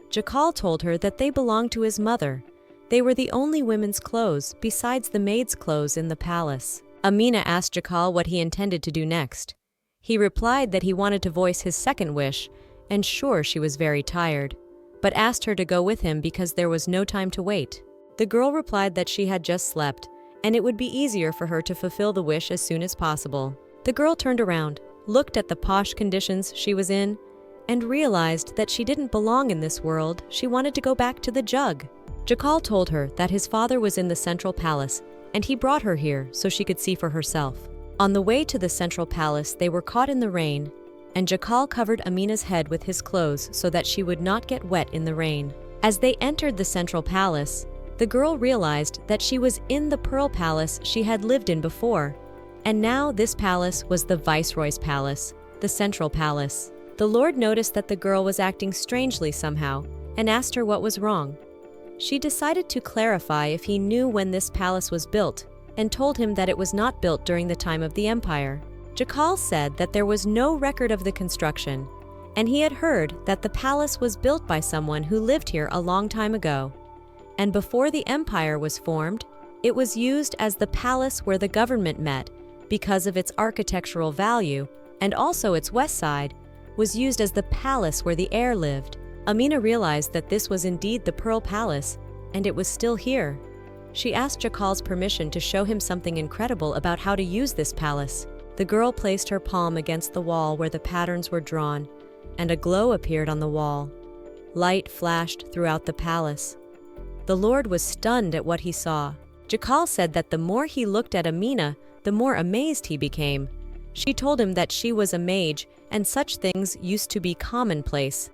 Jakal told her that they belonged to his mother. They were the only women's clothes besides the maid's clothes in the palace. Amina asked Jakal what he intended to do next. He replied that he wanted to voice his second wish, and sure, she was very tired, but asked her to go with him because there was no time to wait. The girl replied that she had just slept, and it would be easier for her to fulfill the wish as soon as possible. The girl turned around, looked at the posh conditions she was in, and realized that she didn't belong in this world. She wanted to go back to the jug. Jakal told her that his father was in the central palace, and he brought her here so she could see for herself. On the way to the central palace, they were caught in the rain, and Jakal covered Amina's head with his clothes so that she would not get wet in the rain. As they entered the central palace, the girl realized that she was in the pearl palace she had lived in before, and now this palace was the viceroy's palace, the central palace. The Lord noticed that the girl was acting strangely somehow and asked her what was wrong. She decided to clarify if he knew when this palace was built and told him that it was not built during the time of the empire. Jakal said that there was no record of the construction, and he had heard that the palace was built by someone who lived here a long time ago. And before the empire was formed, it was used as the palace where the government met because of its architectural value, and also its west side was used as the palace where the heir lived. Amina realized that this was indeed the Pearl Palace, and it was still here. She asked Jakal's permission to show him something incredible about how to use this palace. The girl placed her palm against the wall where the patterns were drawn, and a glow appeared on the wall. Light flashed throughout the palace. The Lord was stunned at what he saw. Jakal said that the more he looked at Amina, the more amazed he became. She told him that she was a mage, and such things used to be commonplace.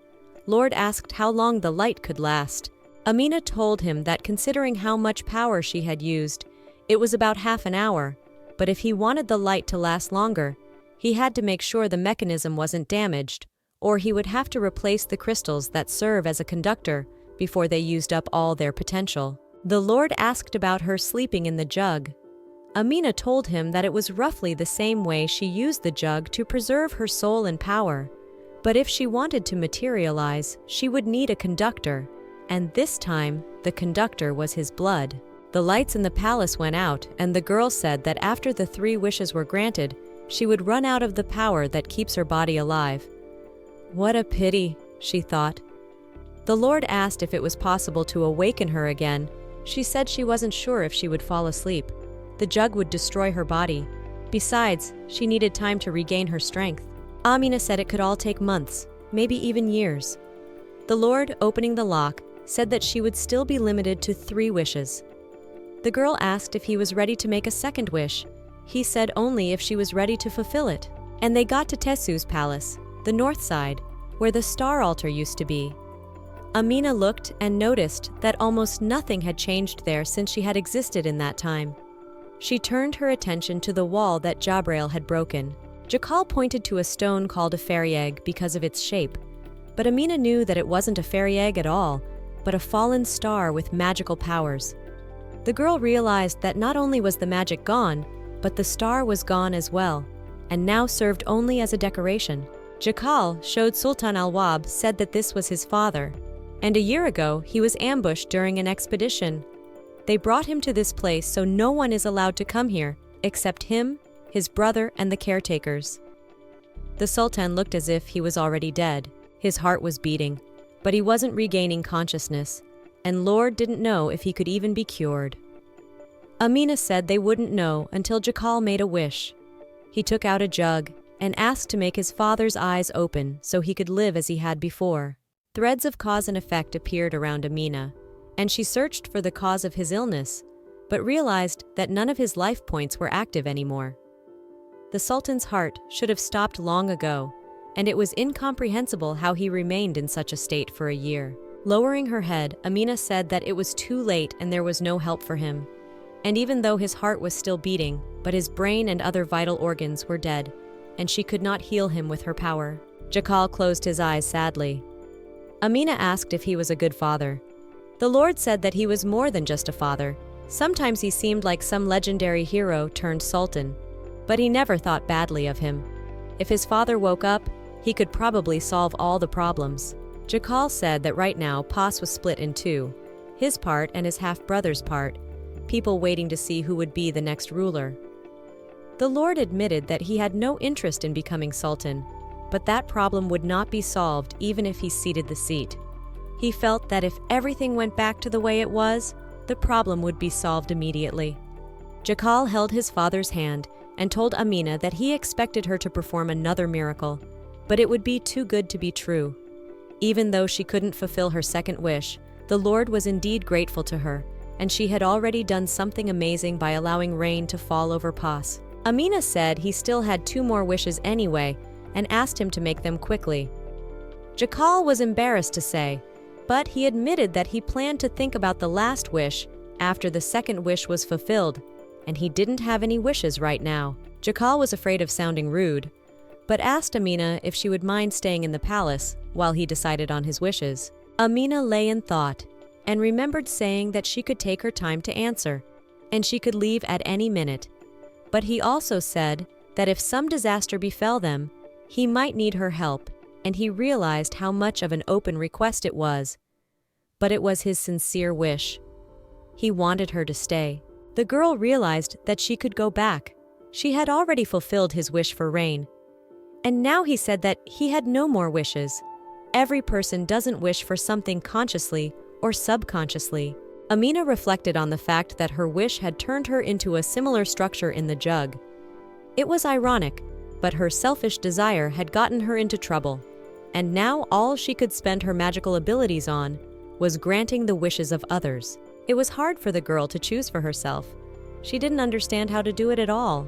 Lord asked how long the light could last. Amina told him that considering how much power she had used, it was about half an hour, but if he wanted the light to last longer, he had to make sure the mechanism wasn't damaged, or he would have to replace the crystals that serve as a conductor before they used up all their potential. The Lord asked about her sleeping in the jug. Amina told him that it was roughly the same way she used the jug to preserve her soul and power, but if she wanted to materialize, she would need a conductor, and this time, the conductor was his blood. The lights in the palace went out, and the girl said that after the 3 wishes were granted, she would run out of the power that keeps her body alive. What a pity, she thought. The Lord asked if it was possible to awaken her again. She said she wasn't sure if she would fall asleep. The jug would destroy her body. Besides, she needed time to regain her strength. Amina said it could all take months, maybe even years. The Lord, opening the lock, said that she would still be limited to 3 wishes. The girl asked if he was ready to make a second wish. He said only if she was ready to fulfill it. And they got to Tesu's palace, the north side, where the star altar used to be. Amina looked and noticed that almost nothing had changed there since she had existed in that time. She turned her attention to the wall that Jabrail had broken. Jakal pointed to a stone called a fairy egg because of its shape, but Amina knew that it wasn't a fairy egg at all, but a fallen star with magical powers. The girl realized that not only was the magic gone, but the star was gone as well, and now served only as a decoration. Jakal showed Sultan al-Wahb said that this was his father, and a year ago he was ambushed during an expedition. They brought him to this place so no one is allowed to come here except him, his brother, and the caretakers. The Sultan looked as if he was already dead. His heart was beating, but he wasn't regaining consciousness, and Lord didn't know if he could even be cured. Amina said they wouldn't know until Jakal made a wish. He took out a jug, and asked to make his father's eyes open so he could live as he had before. Threads of cause and effect appeared around Amina, and she searched for the cause of his illness, but realized that none of his life points were active anymore. The Sultan's heart should have stopped long ago, and it was incomprehensible how he remained in such a state for a year. Lowering her head, Amina said that it was too late and there was no help for him. And even though his heart was still beating, but his brain and other vital organs were dead, and she could not heal him with her power. Jakal closed his eyes sadly. Amina asked if he was a good father. The Lord said that he was more than just a father. Sometimes he seemed like some legendary hero turned sultan, but he never thought badly of him. If his father woke up, he could probably solve all the problems. Jakal said that right now Pas was split in two, his part and his half-brother's part, people waiting to see who would be the next ruler. The Lord admitted that he had no interest in becoming sultan, but that problem would not be solved even if he ceded the seat. He felt that if everything went back to the way it was, the problem would be solved immediately. Jakal held his father's hand and told Amina that he expected her to perform another miracle, but it would be too good to be true. Even though she couldn't fulfill her second wish, the Lord was indeed grateful to her, and she had already done something amazing by allowing rain to fall over Pas. Amina said he still had 2 more wishes anyway and asked him to make them quickly. Jakal was embarrassed to say, but he admitted that he planned to think about the last wish after the second wish was fulfilled, and he didn't have any wishes right now. Jakal was afraid of sounding rude, but asked Amina if she would mind staying in the palace while he decided on his wishes. Amina lay in thought and remembered saying that she could take her time to answer, and she could leave at any minute. But he also said that if some disaster befell them, he might need her help, and he realized how much of an open request it was. But it was his sincere wish. He wanted her to stay. The girl realized that she could go back. She had already fulfilled his wish for rain. And now he said that he had no more wishes. Every person doesn't wish for something consciously or subconsciously. Amina reflected on the fact that her wish had turned her into a similar structure in the jug. It was ironic, but her selfish desire had gotten her into trouble, and now all she could spend her magical abilities on was granting the wishes of others. It was hard for the girl to choose for herself. She didn't understand how to do it at all.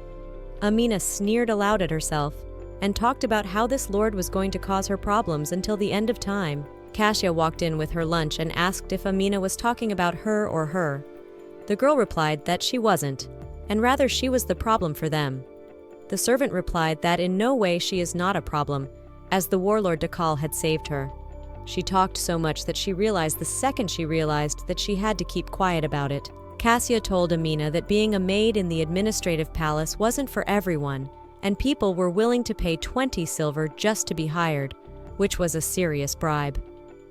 Amina sneered aloud at herself and talked about how this lord was going to cause her problems until the end of time. Kasia walked in with her lunch and asked if Amina was talking about her or her. The girl replied that she wasn't, and rather she was the problem for them. The servant replied that in no way she is not a problem, as the warlord Dakal had saved her. She talked so much that she realized the second she realized that she had to keep quiet about it. Kasia told Amina that being a maid in the administrative palace wasn't for everyone, and people were willing to pay 20 silver just to be hired, which was a serious bribe.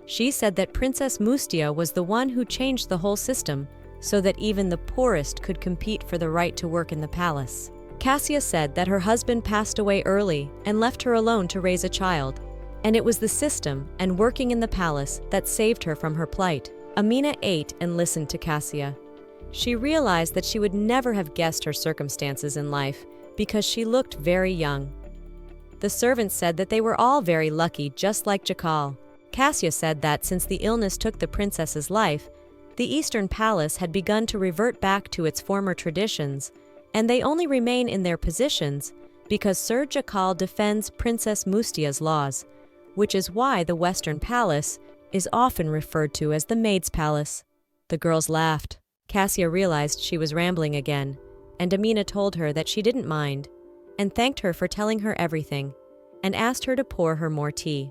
She said that Princess Mustia was the one who changed the whole system so that even the poorest could compete for the right to work in the palace. Kasia said that her husband passed away early and left her alone to raise a child, and it was the system and working in the palace that saved her from her plight. Amina ate and listened to Kasia. She realized that she would never have guessed her circumstances in life because she looked very young. The servants said that they were all very lucky, just like Jakal. Kasia said that since the illness took the princess's life, the Eastern Palace had begun to revert back to its former traditions, and they only remain in their positions because Sir Jakal defends Princess Mustia's laws, which is why the Western Palace is often referred to as the Maid's Palace. The girls laughed. Kasia realized she was rambling again, and Amina told her that she didn't mind, and thanked her for telling her everything, and asked her to pour her more tea.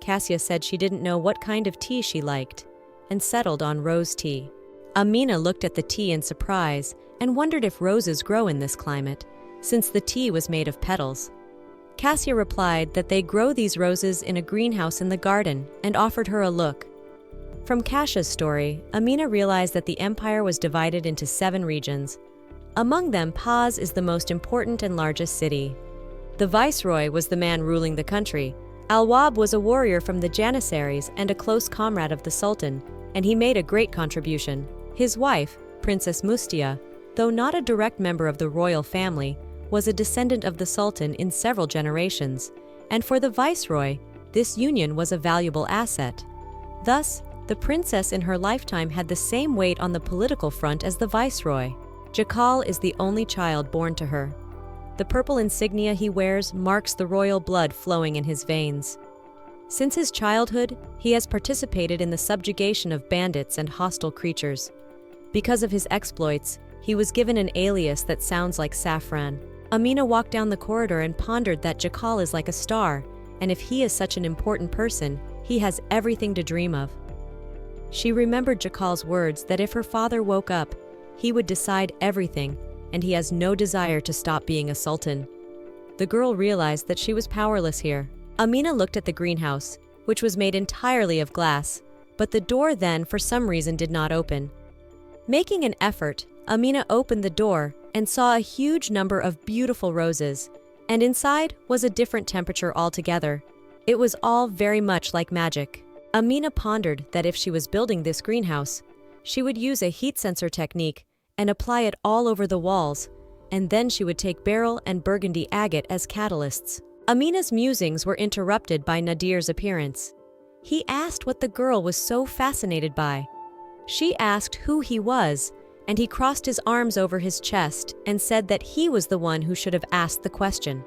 Kasia said she didn't know what kind of tea she liked, and settled on rose tea. Amina looked at the tea in surprise and wondered if roses grow in this climate, since the tea was made of petals. Kasia replied that they grow these roses in a greenhouse in the garden and offered her a look. From Kasia's story, Amina realized that the empire was divided into 7 regions. Among them, Paz is the most important and largest city. The viceroy was the man ruling the country. Al-Wab was a warrior from the Janissaries and a close comrade of the Sultan, and he made a great contribution. His wife, Princess Mustia, though not a direct member of the royal family, was a descendant of the Sultan in several generations, and for the viceroy, this union was a valuable asset. Thus, the princess in her lifetime had the same weight on the political front as the viceroy. Jakal is the only child born to her. The purple insignia he wears marks the royal blood flowing in his veins. Since his childhood, he has participated in the subjugation of bandits and hostile creatures. Because of his exploits, he was given an alias that sounds like saffron. Amina walked down the corridor and pondered that Jakal is like a star, and if he is such an important person, he has everything to dream of. She remembered Jakal's words that if her father woke up, he would decide everything, and he has no desire to stop being a sultan. The girl realized that she was powerless here. Amina looked at the greenhouse, which was made entirely of glass, but the door then, for some reason, did not open. Making an effort, Amina opened the door and saw a huge number of beautiful roses, and inside was a different temperature altogether. It was all very much like magic. Amina pondered that if she was building this greenhouse, she would use a heat sensor technique and apply it all over the walls, and then she would take beryl and burgundy agate as catalysts. Amina's musings were interrupted by Nadir's appearance. He asked what the girl was so fascinated by. She asked who he was, and he crossed his arms over his chest and said that he was the one who should have asked the question.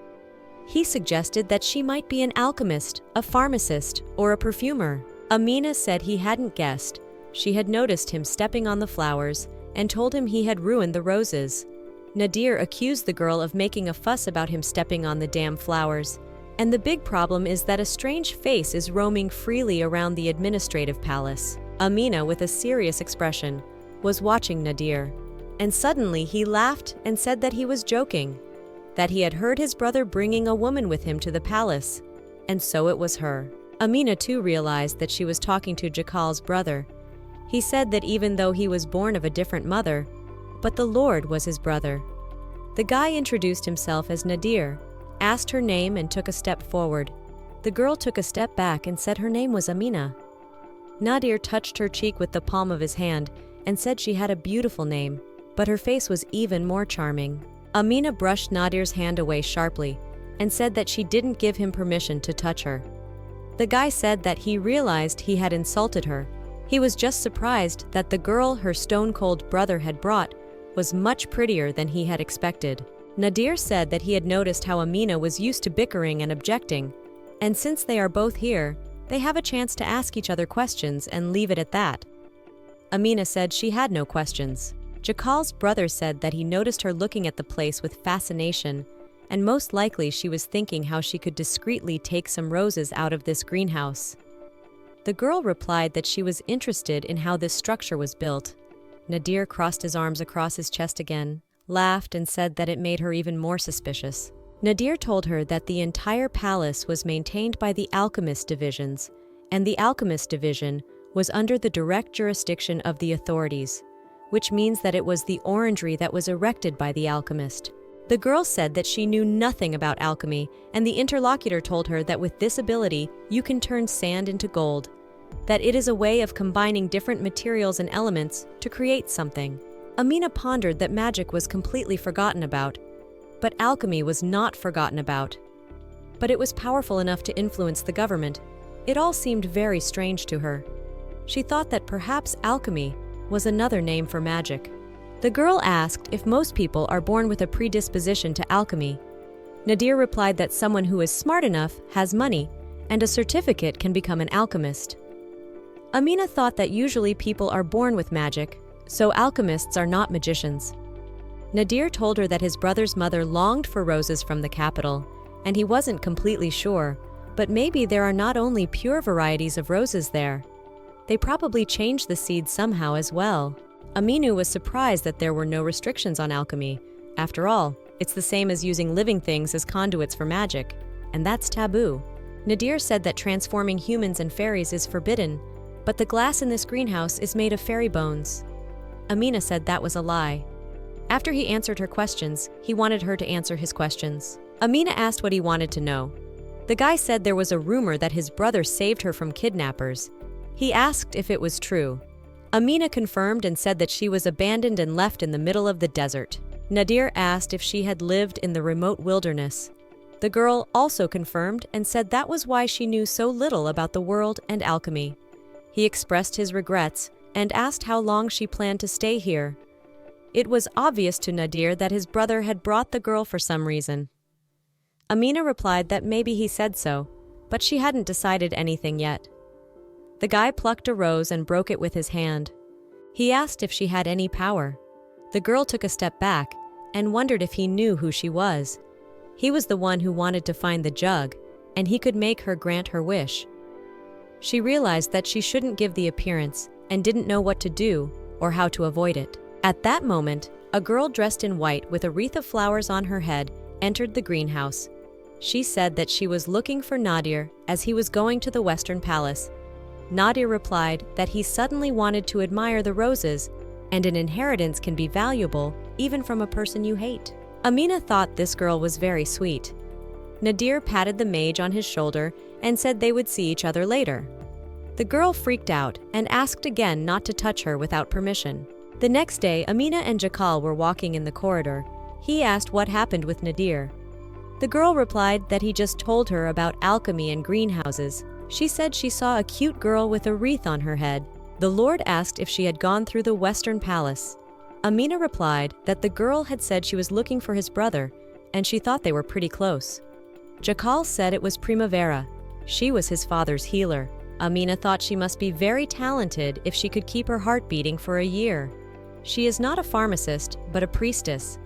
He suggested that she might be an alchemist, a pharmacist, or a perfumer. Amina said he hadn't guessed. She had noticed him stepping on the flowers and told him he had ruined the roses. Nadir accused the girl of making a fuss about him stepping on the damn flowers. And the big problem is that a strange face is roaming freely around the administrative palace. Amina, with a serious expression, was watching Nadir. And suddenly he laughed and said that he was joking, that he had heard his brother bringing a woman with him to the palace. And so it was her. Amina too realized that she was talking to Jakal's brother. He said that even though he was born of a different mother, but the Lord was his brother. The guy introduced himself as Nadir, asked her name and took a step forward. The girl took a step back and said her name was Amina. Nadir touched her cheek with the palm of his hand and said she had a beautiful name, but her face was even more charming. Amina brushed Nadir's hand away sharply and said that she didn't give him permission to touch her. The guy said that he realized he had insulted her. He was just surprised that the girl her stone-cold brother had brought was much prettier than he had expected. Nadir said that he had noticed how Amina was used to bickering and objecting, and since they are both here, they have a chance to ask each other questions and leave it at that. Amina said she had no questions. Jakal's brother said that he noticed her looking at the place with fascination, and most likely she was thinking how she could discreetly take some roses out of this greenhouse. The girl replied that she was interested in how this structure was built. Nadir crossed his arms across his chest again, laughed, and said that it made her even more suspicious. Nadir told her that the entire palace was maintained by the alchemist divisions, and the alchemist division was under the direct jurisdiction of the authorities, which means that it was the orangery that was erected by the alchemist. The girl said that she knew nothing about alchemy, and the interlocutor told her that with this ability, you can turn sand into gold, that it is a way of combining different materials and elements to create something. Amina pondered that magic was completely forgotten about, but alchemy was not forgotten about. But it was powerful enough to influence the government. It all seemed very strange to her. She thought that perhaps alchemy was another name for magic. The girl asked if most people are born with a predisposition to alchemy. Nadir replied that someone who is smart enough has money, and a certificate can become an alchemist. Amina thought that usually people are born with magic, so alchemists are not magicians. Nadir told her that his brother's mother longed for roses from the capital, and he wasn't completely sure, but maybe there are not only pure varieties of roses there. They probably changed the seeds somehow as well. Aminu was surprised that there were no restrictions on alchemy. After all, it's the same as using living things as conduits for magic, and that's taboo. Nadir said that transforming humans and fairies is forbidden, but the glass in this greenhouse is made of fairy bones. Amina said that was a lie. After he answered her questions, he wanted her to answer his questions. Amina asked what he wanted to know. The guy said there was a rumor that his brother saved her from kidnappers. He asked if it was true. Amina confirmed and said that she was abandoned and left in the middle of the desert. Nadir asked if she had lived in the remote wilderness. The girl also confirmed and said that was why she knew so little about the world and alchemy. He expressed his regrets and asked how long she planned to stay here. It was obvious to Nadir that his brother had brought the girl for some reason. Amina replied that maybe he said so, but she hadn't decided anything yet. The guy plucked a rose and broke it with his hand. He asked if she had any power. The girl took a step back and wondered if he knew who she was. He was the one who wanted to find the jug, and he could make her grant her wish. She realized that she shouldn't give the appearance and didn't know what to do or how to avoid it. At that moment, a girl dressed in white with a wreath of flowers on her head entered the greenhouse. She said that she was looking for Nadir as he was going to the Western Palace. Nadir replied that he suddenly wanted to admire the roses, and an inheritance can be valuable even from a person you hate. Amina thought this girl was very sweet. Nadir patted the mage on his shoulder and said they would see each other later. The girl freaked out and asked again not to touch her without permission. The next day, Amina and Jakal were walking in the corridor. He asked what happened with Nadir. The girl replied that he just told her about alchemy and greenhouses. She said she saw a cute girl with a wreath on her head. The Lord asked if she had gone through the Western Palace. Amina replied that the girl had said she was looking for his brother, and she thought they were pretty close. Jakal said it was Primavera. She was his father's healer. Amina thought she must be very talented if she could keep her heart beating for a year. She is not a pharmacist, but a priestess.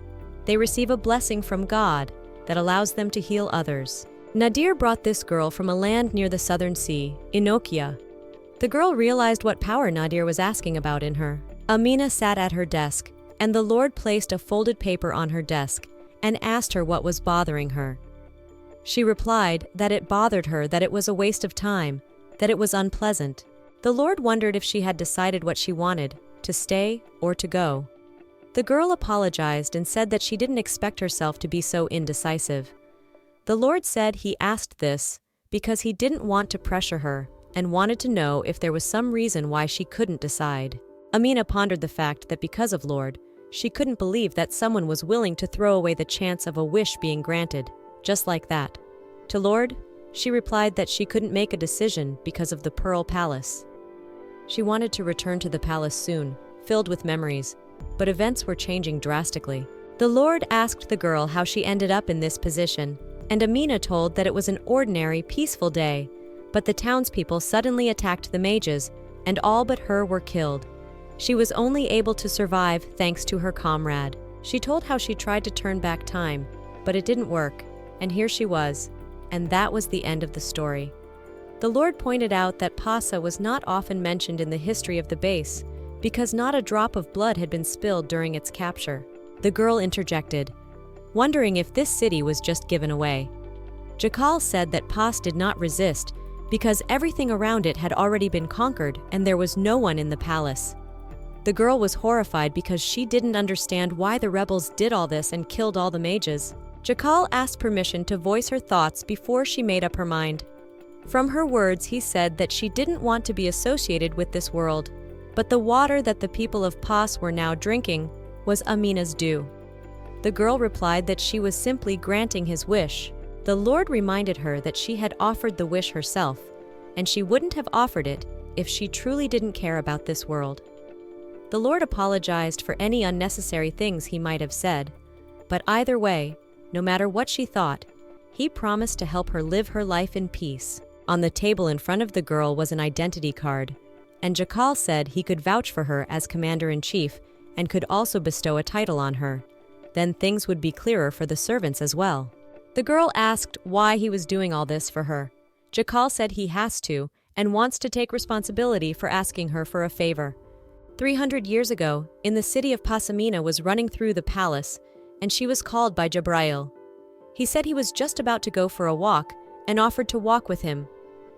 They receive a blessing from God that allows them to heal others. Nadir brought this girl from a land near the southern sea, Inokia. The girl realized what power Nadir was asking about in her. Amina sat at her desk, and the Lord placed a folded paper on her desk and asked her what was bothering her. She replied that it bothered her that it was a waste of time, that it was unpleasant. The Lord wondered if she had decided what she wanted, to stay or to go. The girl apologized and said that she didn't expect herself to be so indecisive. The Lord said he asked this because he didn't want to pressure her and wanted to know if there was some reason why she couldn't decide. Amina pondered the fact that because of Lord, she couldn't believe that someone was willing to throw away the chance of a wish being granted, just like that. To Lord, she replied that she couldn't make a decision because of the Pearl Palace. She wanted to return to the palace soon, filled with memories, but events were changing drastically. The Lord asked the girl how she ended up in this position, and Amina told that it was an ordinary, peaceful day, but the townspeople suddenly attacked the mages, and all but her were killed. She was only able to survive thanks to her comrade. She told how she tried to turn back time, but it didn't work, and here she was, and that was the end of the story. The Lord pointed out that Pasa was not often mentioned in the history of the base, because not a drop of blood had been spilled during its capture. The girl interjected, wondering if this city was just given away. Jakal said that Pas did not resist because everything around it had already been conquered and there was no one in the palace. The girl was horrified because she didn't understand why the rebels did all this and killed all the mages. Jakal asked permission to voice her thoughts before she made up her mind. From her words, he said that she didn't want to be associated with this world, but the water that the people of Pas were now drinking was Amina's due. The girl replied that she was simply granting his wish. The Lord reminded her that she had offered the wish herself, and she wouldn't have offered it if she truly didn't care about this world. The Lord apologized for any unnecessary things he might have said, but either way, no matter what she thought, he promised to help her live her life in peace. On the table in front of the girl was an identity card, and Jakal said he could vouch for her as commander-in-chief and could also bestow a title on her. Then things would be clearer for the servants as well. The girl asked why he was doing all this for her. Jakal said he has to and wants to take responsibility for asking her for a favor. 300 years ago, in the city of Pasamina was running through the palace, and she was called by Jabrail. He said he was just about to go for a walk and offered to walk with him.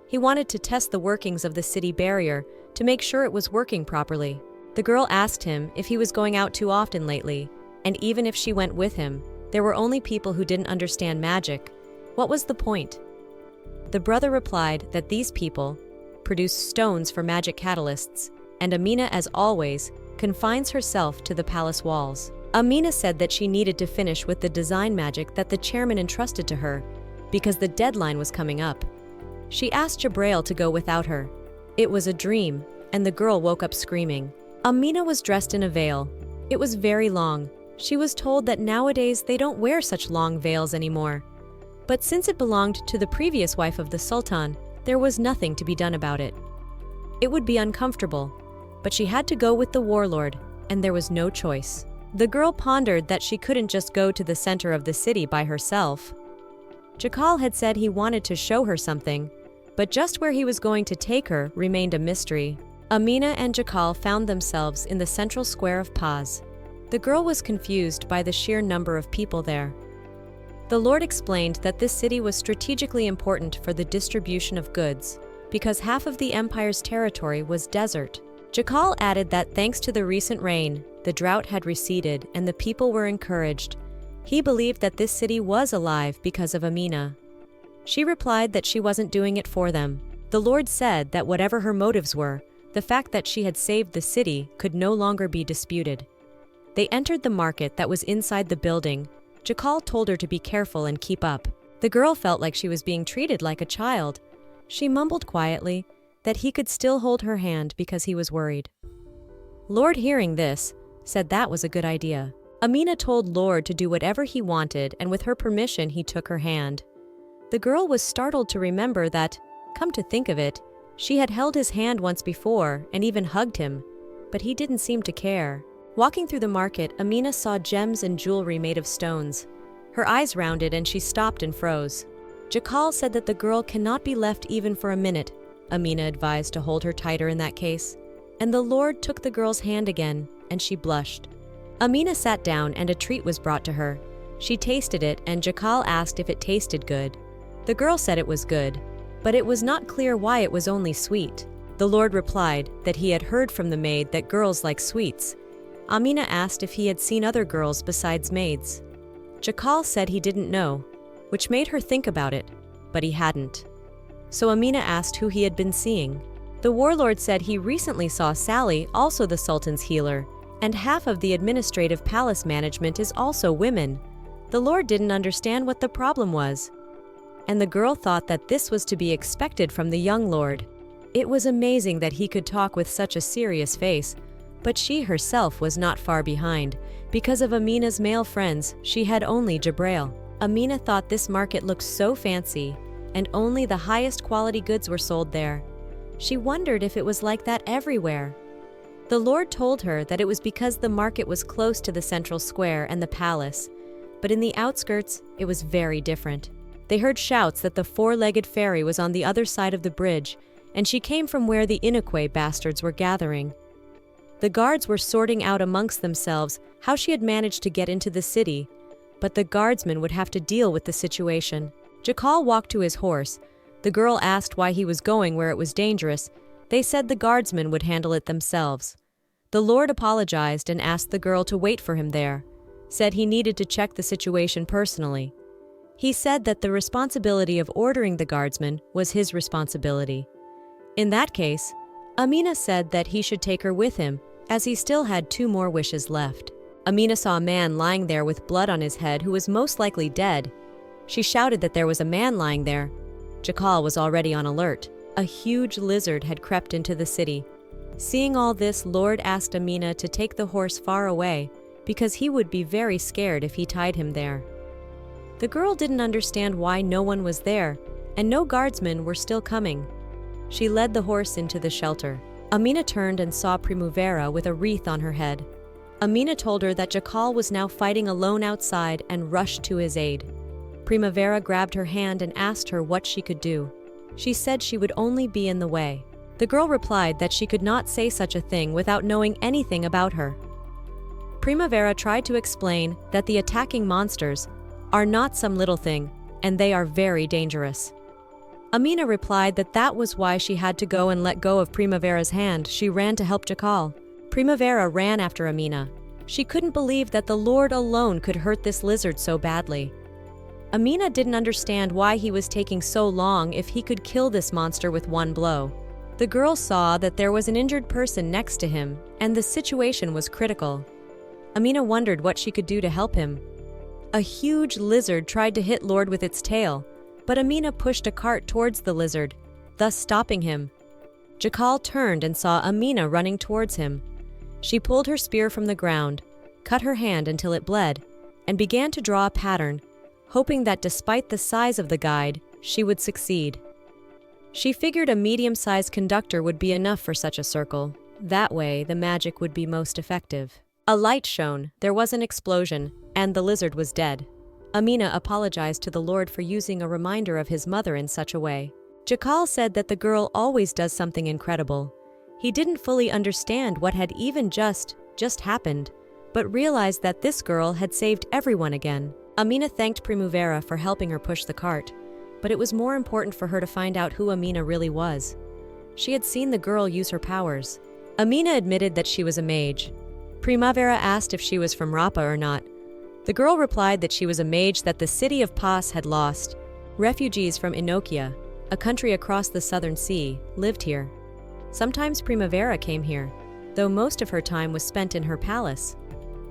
He wanted to test the workings of the city barrier to make sure it was working properly. The girl asked him if he was going out too often lately, and even if she went with him, there were only people who didn't understand magic. What was the point? The brother replied that these people produce stones for magic catalysts, and Amina, as always, confines herself to the palace walls. Amina said that she needed to finish with the design magic that the chairman entrusted to her, because the deadline was coming up. She asked Jabrail to go without her. It was a dream, and the girl woke up screaming. Amina was dressed in a veil. It was very long. She was told that nowadays they don't wear such long veils anymore. But since it belonged to the previous wife of the Sultan, there was nothing to be done about it. It would be uncomfortable, but she had to go with the warlord, and there was no choice. The girl pondered that she couldn't just go to the center of the city by herself. Jakal had said he wanted to show her something, but just where he was going to take her remained a mystery. Amina and Jakal found themselves in the central square of Paz. The girl was confused by the sheer number of people there. The Lord explained that this city was strategically important for the distribution of goods, because half of the empire's territory was desert. Jakal added that thanks to the recent rain, the drought had receded and the people were encouraged. He believed that this city was alive because of Amina. She replied that she wasn't doing it for them. The Lord said that whatever her motives were, the fact that she had saved the city could no longer be disputed. They entered the market that was inside the building. Jakal told her to be careful and keep up. The girl felt like she was being treated like a child. She mumbled quietly that he could still hold her hand because he was worried. Lord, hearing this, said that was a good idea. Amina told Lord to do whatever he wanted, and with her permission he took her hand. The girl was startled to remember that, come to think of it, she had held his hand once before and even hugged him, but he didn't seem to care. Walking through the market, Amina saw gems and jewelry made of stones. Her eyes rounded and she stopped and froze. Jakal said that the girl cannot be left even for a minute. Amina advised to hold her tighter in that case. And the Lord took the girl's hand again, and she blushed. Amina sat down and a treat was brought to her. She tasted it and Jakal asked if it tasted good. The girl said it was good, but it was not clear why it was only sweet. The Lord replied that he had heard from the maid that girls like sweets. Amina asked if he had seen other girls besides maids. Jakal said he didn't know, which made her think about it, but he hadn't. So Amina asked who he had been seeing. The warlord said he recently saw Sally, also the Sultan's healer, and half of the administrative palace management is also women. The Lord didn't understand what the problem was, and the girl thought that this was to be expected from the young lord. It was amazing that he could talk with such a serious face, but she herself was not far behind. Because of Amina's male friends, she had only Jabrail. Amina thought this market looked so fancy, and only the highest quality goods were sold there. She wondered if it was like that everywhere. The Lord told her that it was because the market was close to the central square and the palace, but in the outskirts, it was very different. They heard shouts that the four-legged fairy was on the other side of the bridge, and she came from where the Inuque bastards were gathering. The guards were sorting out amongst themselves how she had managed to get into the city, but the guardsmen would have to deal with the situation. Jakal walked to his horse. The girl asked why he was going where it was dangerous. They said the guardsmen would handle it themselves. The Lord apologized and asked the girl to wait for him there, said he needed to check the situation personally. He said that the responsibility of ordering the guardsmen was his responsibility. In that case, Amina said that he should take her with him, as he still had 2 more wishes left. Amina saw a man lying there with blood on his head who was most likely dead. She shouted that there was a man lying there. Jakal was already on alert. A huge lizard had crept into the city. Seeing all this, Lord asked Amina to take the horse far away, because he would be very scared if he tied him there. The girl didn't understand why no one was there, and no guardsmen were still coming. She led the horse into the shelter. Amina turned and saw Primavera with a wreath on her head. Amina told her that Jakal was now fighting alone outside and rushed to his aid. Primavera grabbed her hand and asked her what she could do. She said she would only be in the way. The girl replied that she could not say such a thing without knowing anything about her. Primavera tried to explain that the attacking monsters are not some little thing, and they are very dangerous. Amina replied that that was why she had to go and let go of Primavera's hand. She ran to help Jakal. Primavera ran after Amina. She couldn't believe that the Lord alone could hurt this lizard so badly. Amina didn't understand why he was taking so long if he could kill this monster with one blow. The girl saw that there was an injured person next to him, and the situation was critical. Amina wondered what she could do to help him. A huge lizard tried to hit Lord with its tail, but Amina pushed a cart towards the lizard, thus stopping him. Jakal turned and saw Amina running towards him. She pulled her spear from the ground, cut her hand until it bled, and began to draw a pattern, hoping that despite the size of the guide, she would succeed. She figured a medium-sized conductor would be enough for such a circle. That way, the magic would be most effective. A light shone, there was an explosion, and the lizard was dead. Amina apologized to the Lord for using a reminder of his mother in such a way. Jakal said that the girl always does something incredible. He didn't fully understand what had even just happened, but realized that this girl had saved everyone again. Amina thanked Primavera for helping her push the cart, but it was more important for her to find out who Amina really was. She had seen the girl use her powers. Amina admitted that she was a mage. Primavera asked if she was from Rapa or not. The girl replied that she was a mage that the city of Pas had lost. Refugees from Inokia, a country across the southern sea, lived here. Sometimes Primavera came here, though most of her time was spent in her palace.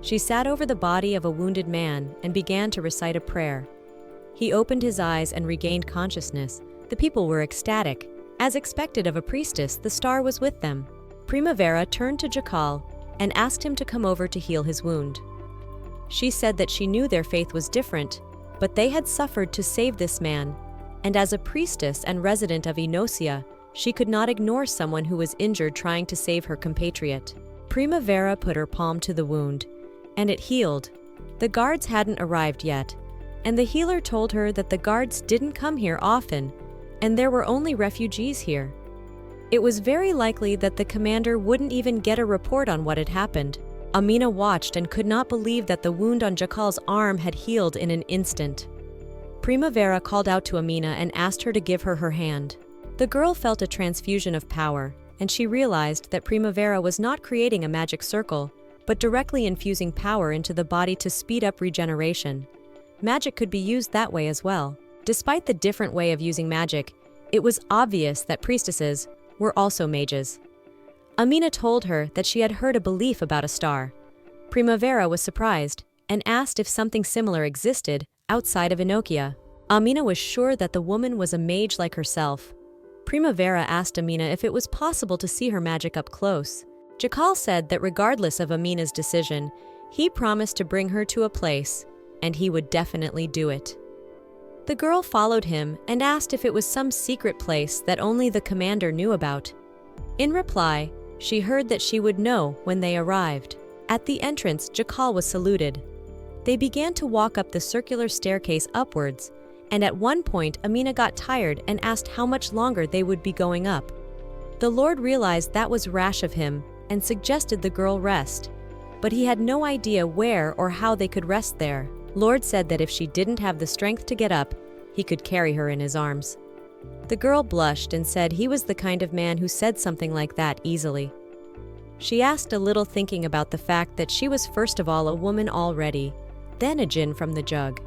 She sat over the body of a wounded man and began to recite a prayer. He opened his eyes and regained consciousness. The people were ecstatic. As expected of a priestess, the star was with them. Primavera turned to Jakal and asked him to come over to heal his wound. She said that she knew their faith was different, but they had suffered to save this man, and as a priestess and resident of Inosia, she could not ignore someone who was injured trying to save her compatriot. Primavera put her palm to the wound, and it healed. The guards hadn't arrived yet, and the healer told her that the guards didn't come here often, and there were only refugees here. It was very likely that the commander wouldn't even get a report on what had happened. Amina watched and could not believe that the wound on Jakal's arm had healed in an instant. Primavera called out to Amina and asked her to give her her hand. The girl felt a transfusion of power, and she realized that Primavera was not creating a magic circle, but directly infusing power into the body to speed up regeneration. Magic could be used that way as well. Despite the different way of using magic, it was obvious that priestesses were also mages. Amina told her that she had heard a belief about a star. Primavera was surprised and asked if something similar existed outside of Inokia. Amina was sure that the woman was a mage like herself. Primavera asked Amina if it was possible to see her magic up close. Jakal said that regardless of Amina's decision, he promised to bring her to a place, and he would definitely do it. The girl followed him and asked if it was some secret place that only the commander knew about. In reply, she heard that she would know when they arrived. At the entrance, Jakal was saluted. They began to walk up the circular staircase upwards, and at one point Amina got tired and asked how much longer they would be going up. The Lord realized that was rash of him and suggested the girl rest, but he had no idea where or how they could rest there. Lord said that if she didn't have the strength to get up, he could carry her in his arms. The girl blushed and said he was the kind of man who said something like that easily. She asked a little, thinking about the fact that she was first of all a woman already, then a jinn from the jug.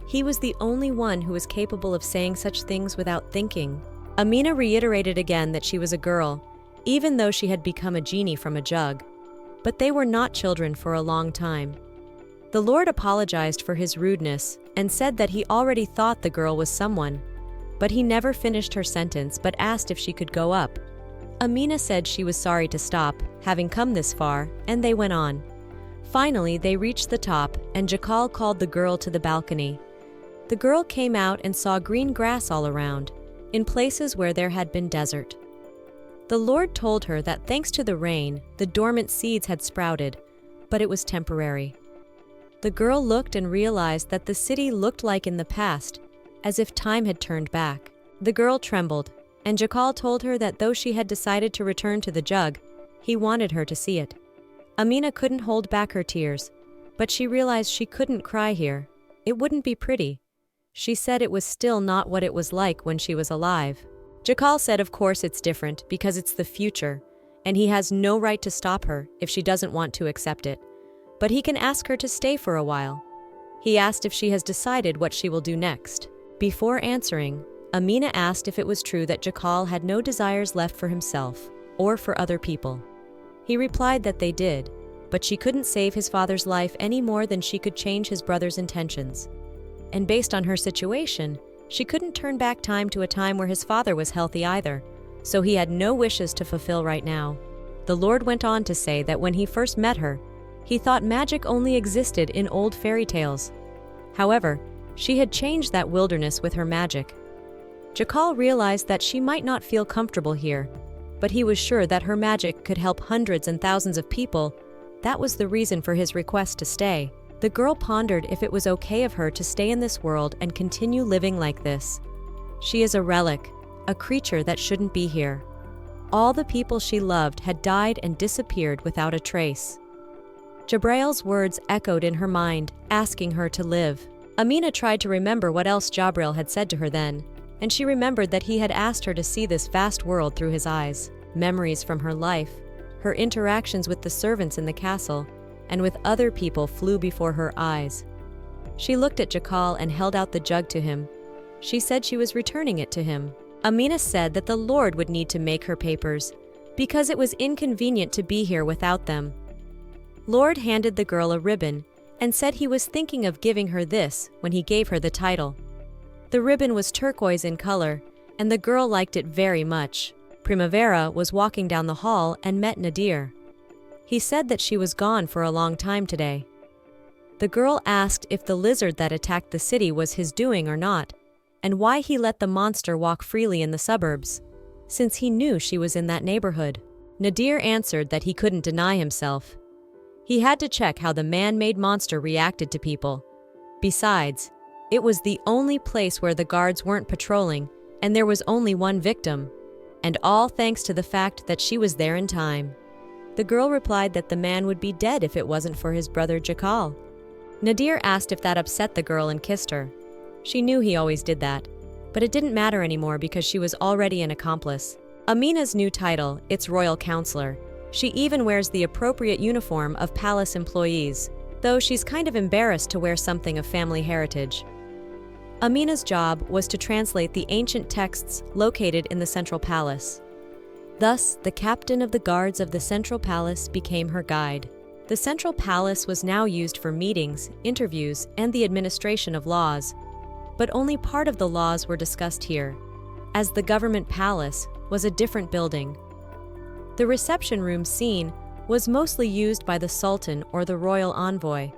He was the only one who was capable of saying such things without thinking. Amina reiterated again that she was a girl, even though she had become a genie from a jug. But they were not children for a long time. The Lord apologized for his rudeness and said that he already thought the girl was someone, but he never finished her sentence but asked if she could go up. Amina said she was sorry to stop, having come this far, and they went on. Finally, they reached the top, and Jakal called the girl to the balcony. The girl came out and saw green grass all around, in places where there had been desert. The Lord told her that thanks to the rain, the dormant seeds had sprouted, but it was temporary. The girl looked and realized that the city looked like in the past, as if time had turned back. The girl trembled, and Jakal told her that though she had decided to return to the jug, he wanted her to see it. Amina couldn't hold back her tears, but she realized she couldn't cry here. It wouldn't be pretty. She said it was still not what it was like when she was alive. Jakal said of course it's different because it's the future, and he has no right to stop her if she doesn't want to accept it. But he can ask her to stay for a while. He asked if she has decided what she will do next. Before answering, Amina asked if it was true that Jakal had no desires left for himself or for other people. He replied that they did. but she couldn't save his father's life any more than she could change his brother's intentions. And based on her situation, she couldn't turn back time to a time where his father was healthy either, so he had no wishes to fulfill right now. The Lord went on to say that when he first met her, he thought magic only existed in old fairy tales. However, she had changed that wilderness with her magic. Jakal realized that she might not feel comfortable here, but he was sure that her magic could help hundreds and thousands of people. That was the reason for his request to stay. The girl pondered if it was okay of her to stay in this world and continue living like this. She is a relic, a creature that shouldn't be here. All the people she loved had died and disappeared without a trace. Jabrail's words echoed in her mind, asking her to live. Amina tried to remember what else Jabrail had said to her then, and she remembered that he had asked her to see this vast world through his eyes. Memories from her life, her interactions with the servants in the castle, and with other people flew before her eyes. She looked at Jakal and held out the jug to him. She said she was returning it to him. Amina said that the Lord would need to make her papers, because it was inconvenient to be here without them. Lord handed the girl a ribbon and said he was thinking of giving her this when he gave her the title. The ribbon was turquoise in color, and the girl liked it very much. Primavera was walking down the hall and met Nadir. He said that she was gone for a long time today. The girl asked if the lizard that attacked the city was his doing or not, and why he let the monster walk freely in the suburbs, since he knew she was in that neighborhood. Nadir answered that he couldn't deny himself. He had to check how the man-made monster reacted to people. Besides, it was the only place where the guards weren't patrolling, and there was only one victim, and all thanks to the fact that she was there in time. The girl replied that the man would be dead if it wasn't for his brother Jakal. Nadir asked if that upset the girl and kissed her. She knew he always did that, but it didn't matter anymore because she was already an accomplice. Amina's new title, it's Royal Counselor. She even wears the appropriate uniform of palace employees, though she's kind of embarrassed to wear something of family heritage. Amina's job was to translate the ancient texts located in the Central Palace. Thus, the captain of the guards of the Central Palace became her guide. The Central Palace was now used for meetings, interviews, and the administration of laws, but only part of the laws were discussed here, as the government palace was a different building. The reception room scene was mostly used by the Sultan or the royal envoy,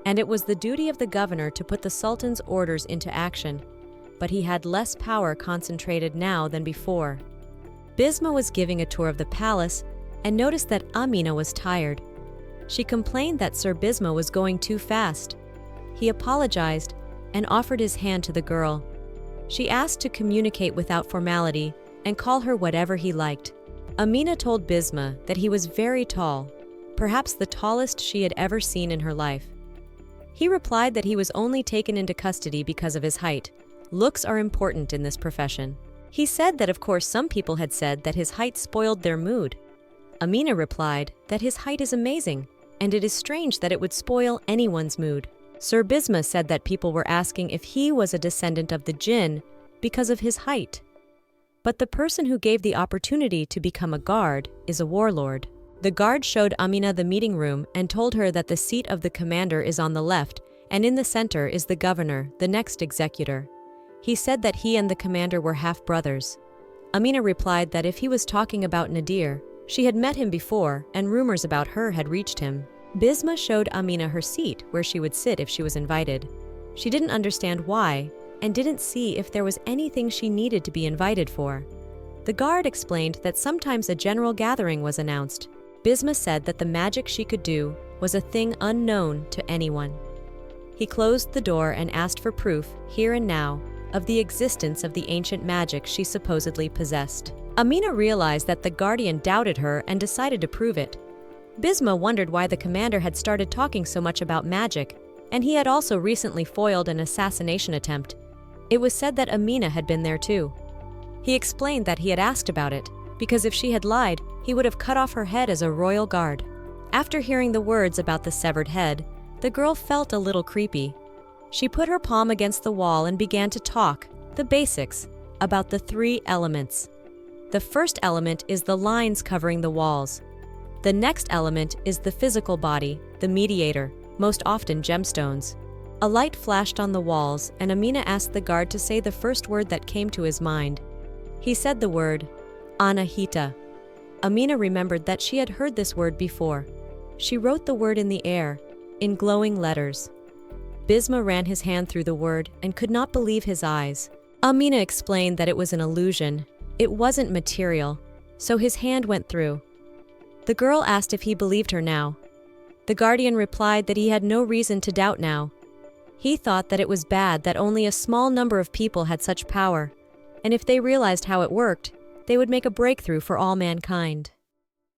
and it was the duty of the governor to put the Sultan's orders into action, but he had less power concentrated now than before. Bisma was giving a tour of the palace and noticed that Amina was tired. She complained that Sir Bisma was going too fast. He apologized and offered his hand to the girl. She asked to communicate without formality and call her whatever he liked. Amina told Bisma that he was very tall, perhaps the tallest she had ever seen in her life. He replied that he was only taken into custody because of his height. Looks are important in this profession. He said that of course some people had said that his height spoiled their mood. Amina replied that his height is amazing, and it is strange that it would spoil anyone's mood. Sir Bisma said that people were asking if he was a descendant of the jinn because of his height. But the person who gave the opportunity to become a guard is a warlord. The guard showed Amina the meeting room and told her that the seat of the commander is on the left, and in the center is the governor, the next executor. He said that he and the commander were half-brothers. Amina replied that if he was talking about Nadir, she had met him before and rumors about her had reached him. Bisma showed Amina her seat where she would sit if she was invited. She didn't understand why and didn't see if there was anything she needed to be invited for. The guard explained that sometimes a general gathering was announced. Bisma said that the magic she could do was a thing unknown to anyone. He closed the door and asked for proof, here and now, of the existence of the ancient magic she supposedly possessed. Amina realized that the guardian doubted her and decided to prove it. Bisma wondered why the commander had started talking so much about magic, and he had also recently foiled an assassination attempt. It was said that Amina had been there too. He explained that he had asked about it, because if she had lied, he would have cut off her head as a royal guard. After hearing the words about the severed head, the girl felt a little creepy. She put her palm against the wall and began to talk, the basics, about the 3 elements. The first element is the lines covering the walls. The next element is the physical body, the mediator, most often gemstones. A light flashed on the walls, and Amina asked the guard to say the first word that came to his mind. He said the word, Anahita. Amina remembered that she had heard this word before. She wrote the word in the air, in glowing letters. Bisma ran his hand through the word and could not believe his eyes. Amina explained that it was an illusion. It wasn't material, so his hand went through. The girl asked if he believed her now. The guardian replied that he had no reason to doubt now. He thought that it was bad that only a small number of people had such power, and if they realized how it worked, they would make a breakthrough for all mankind.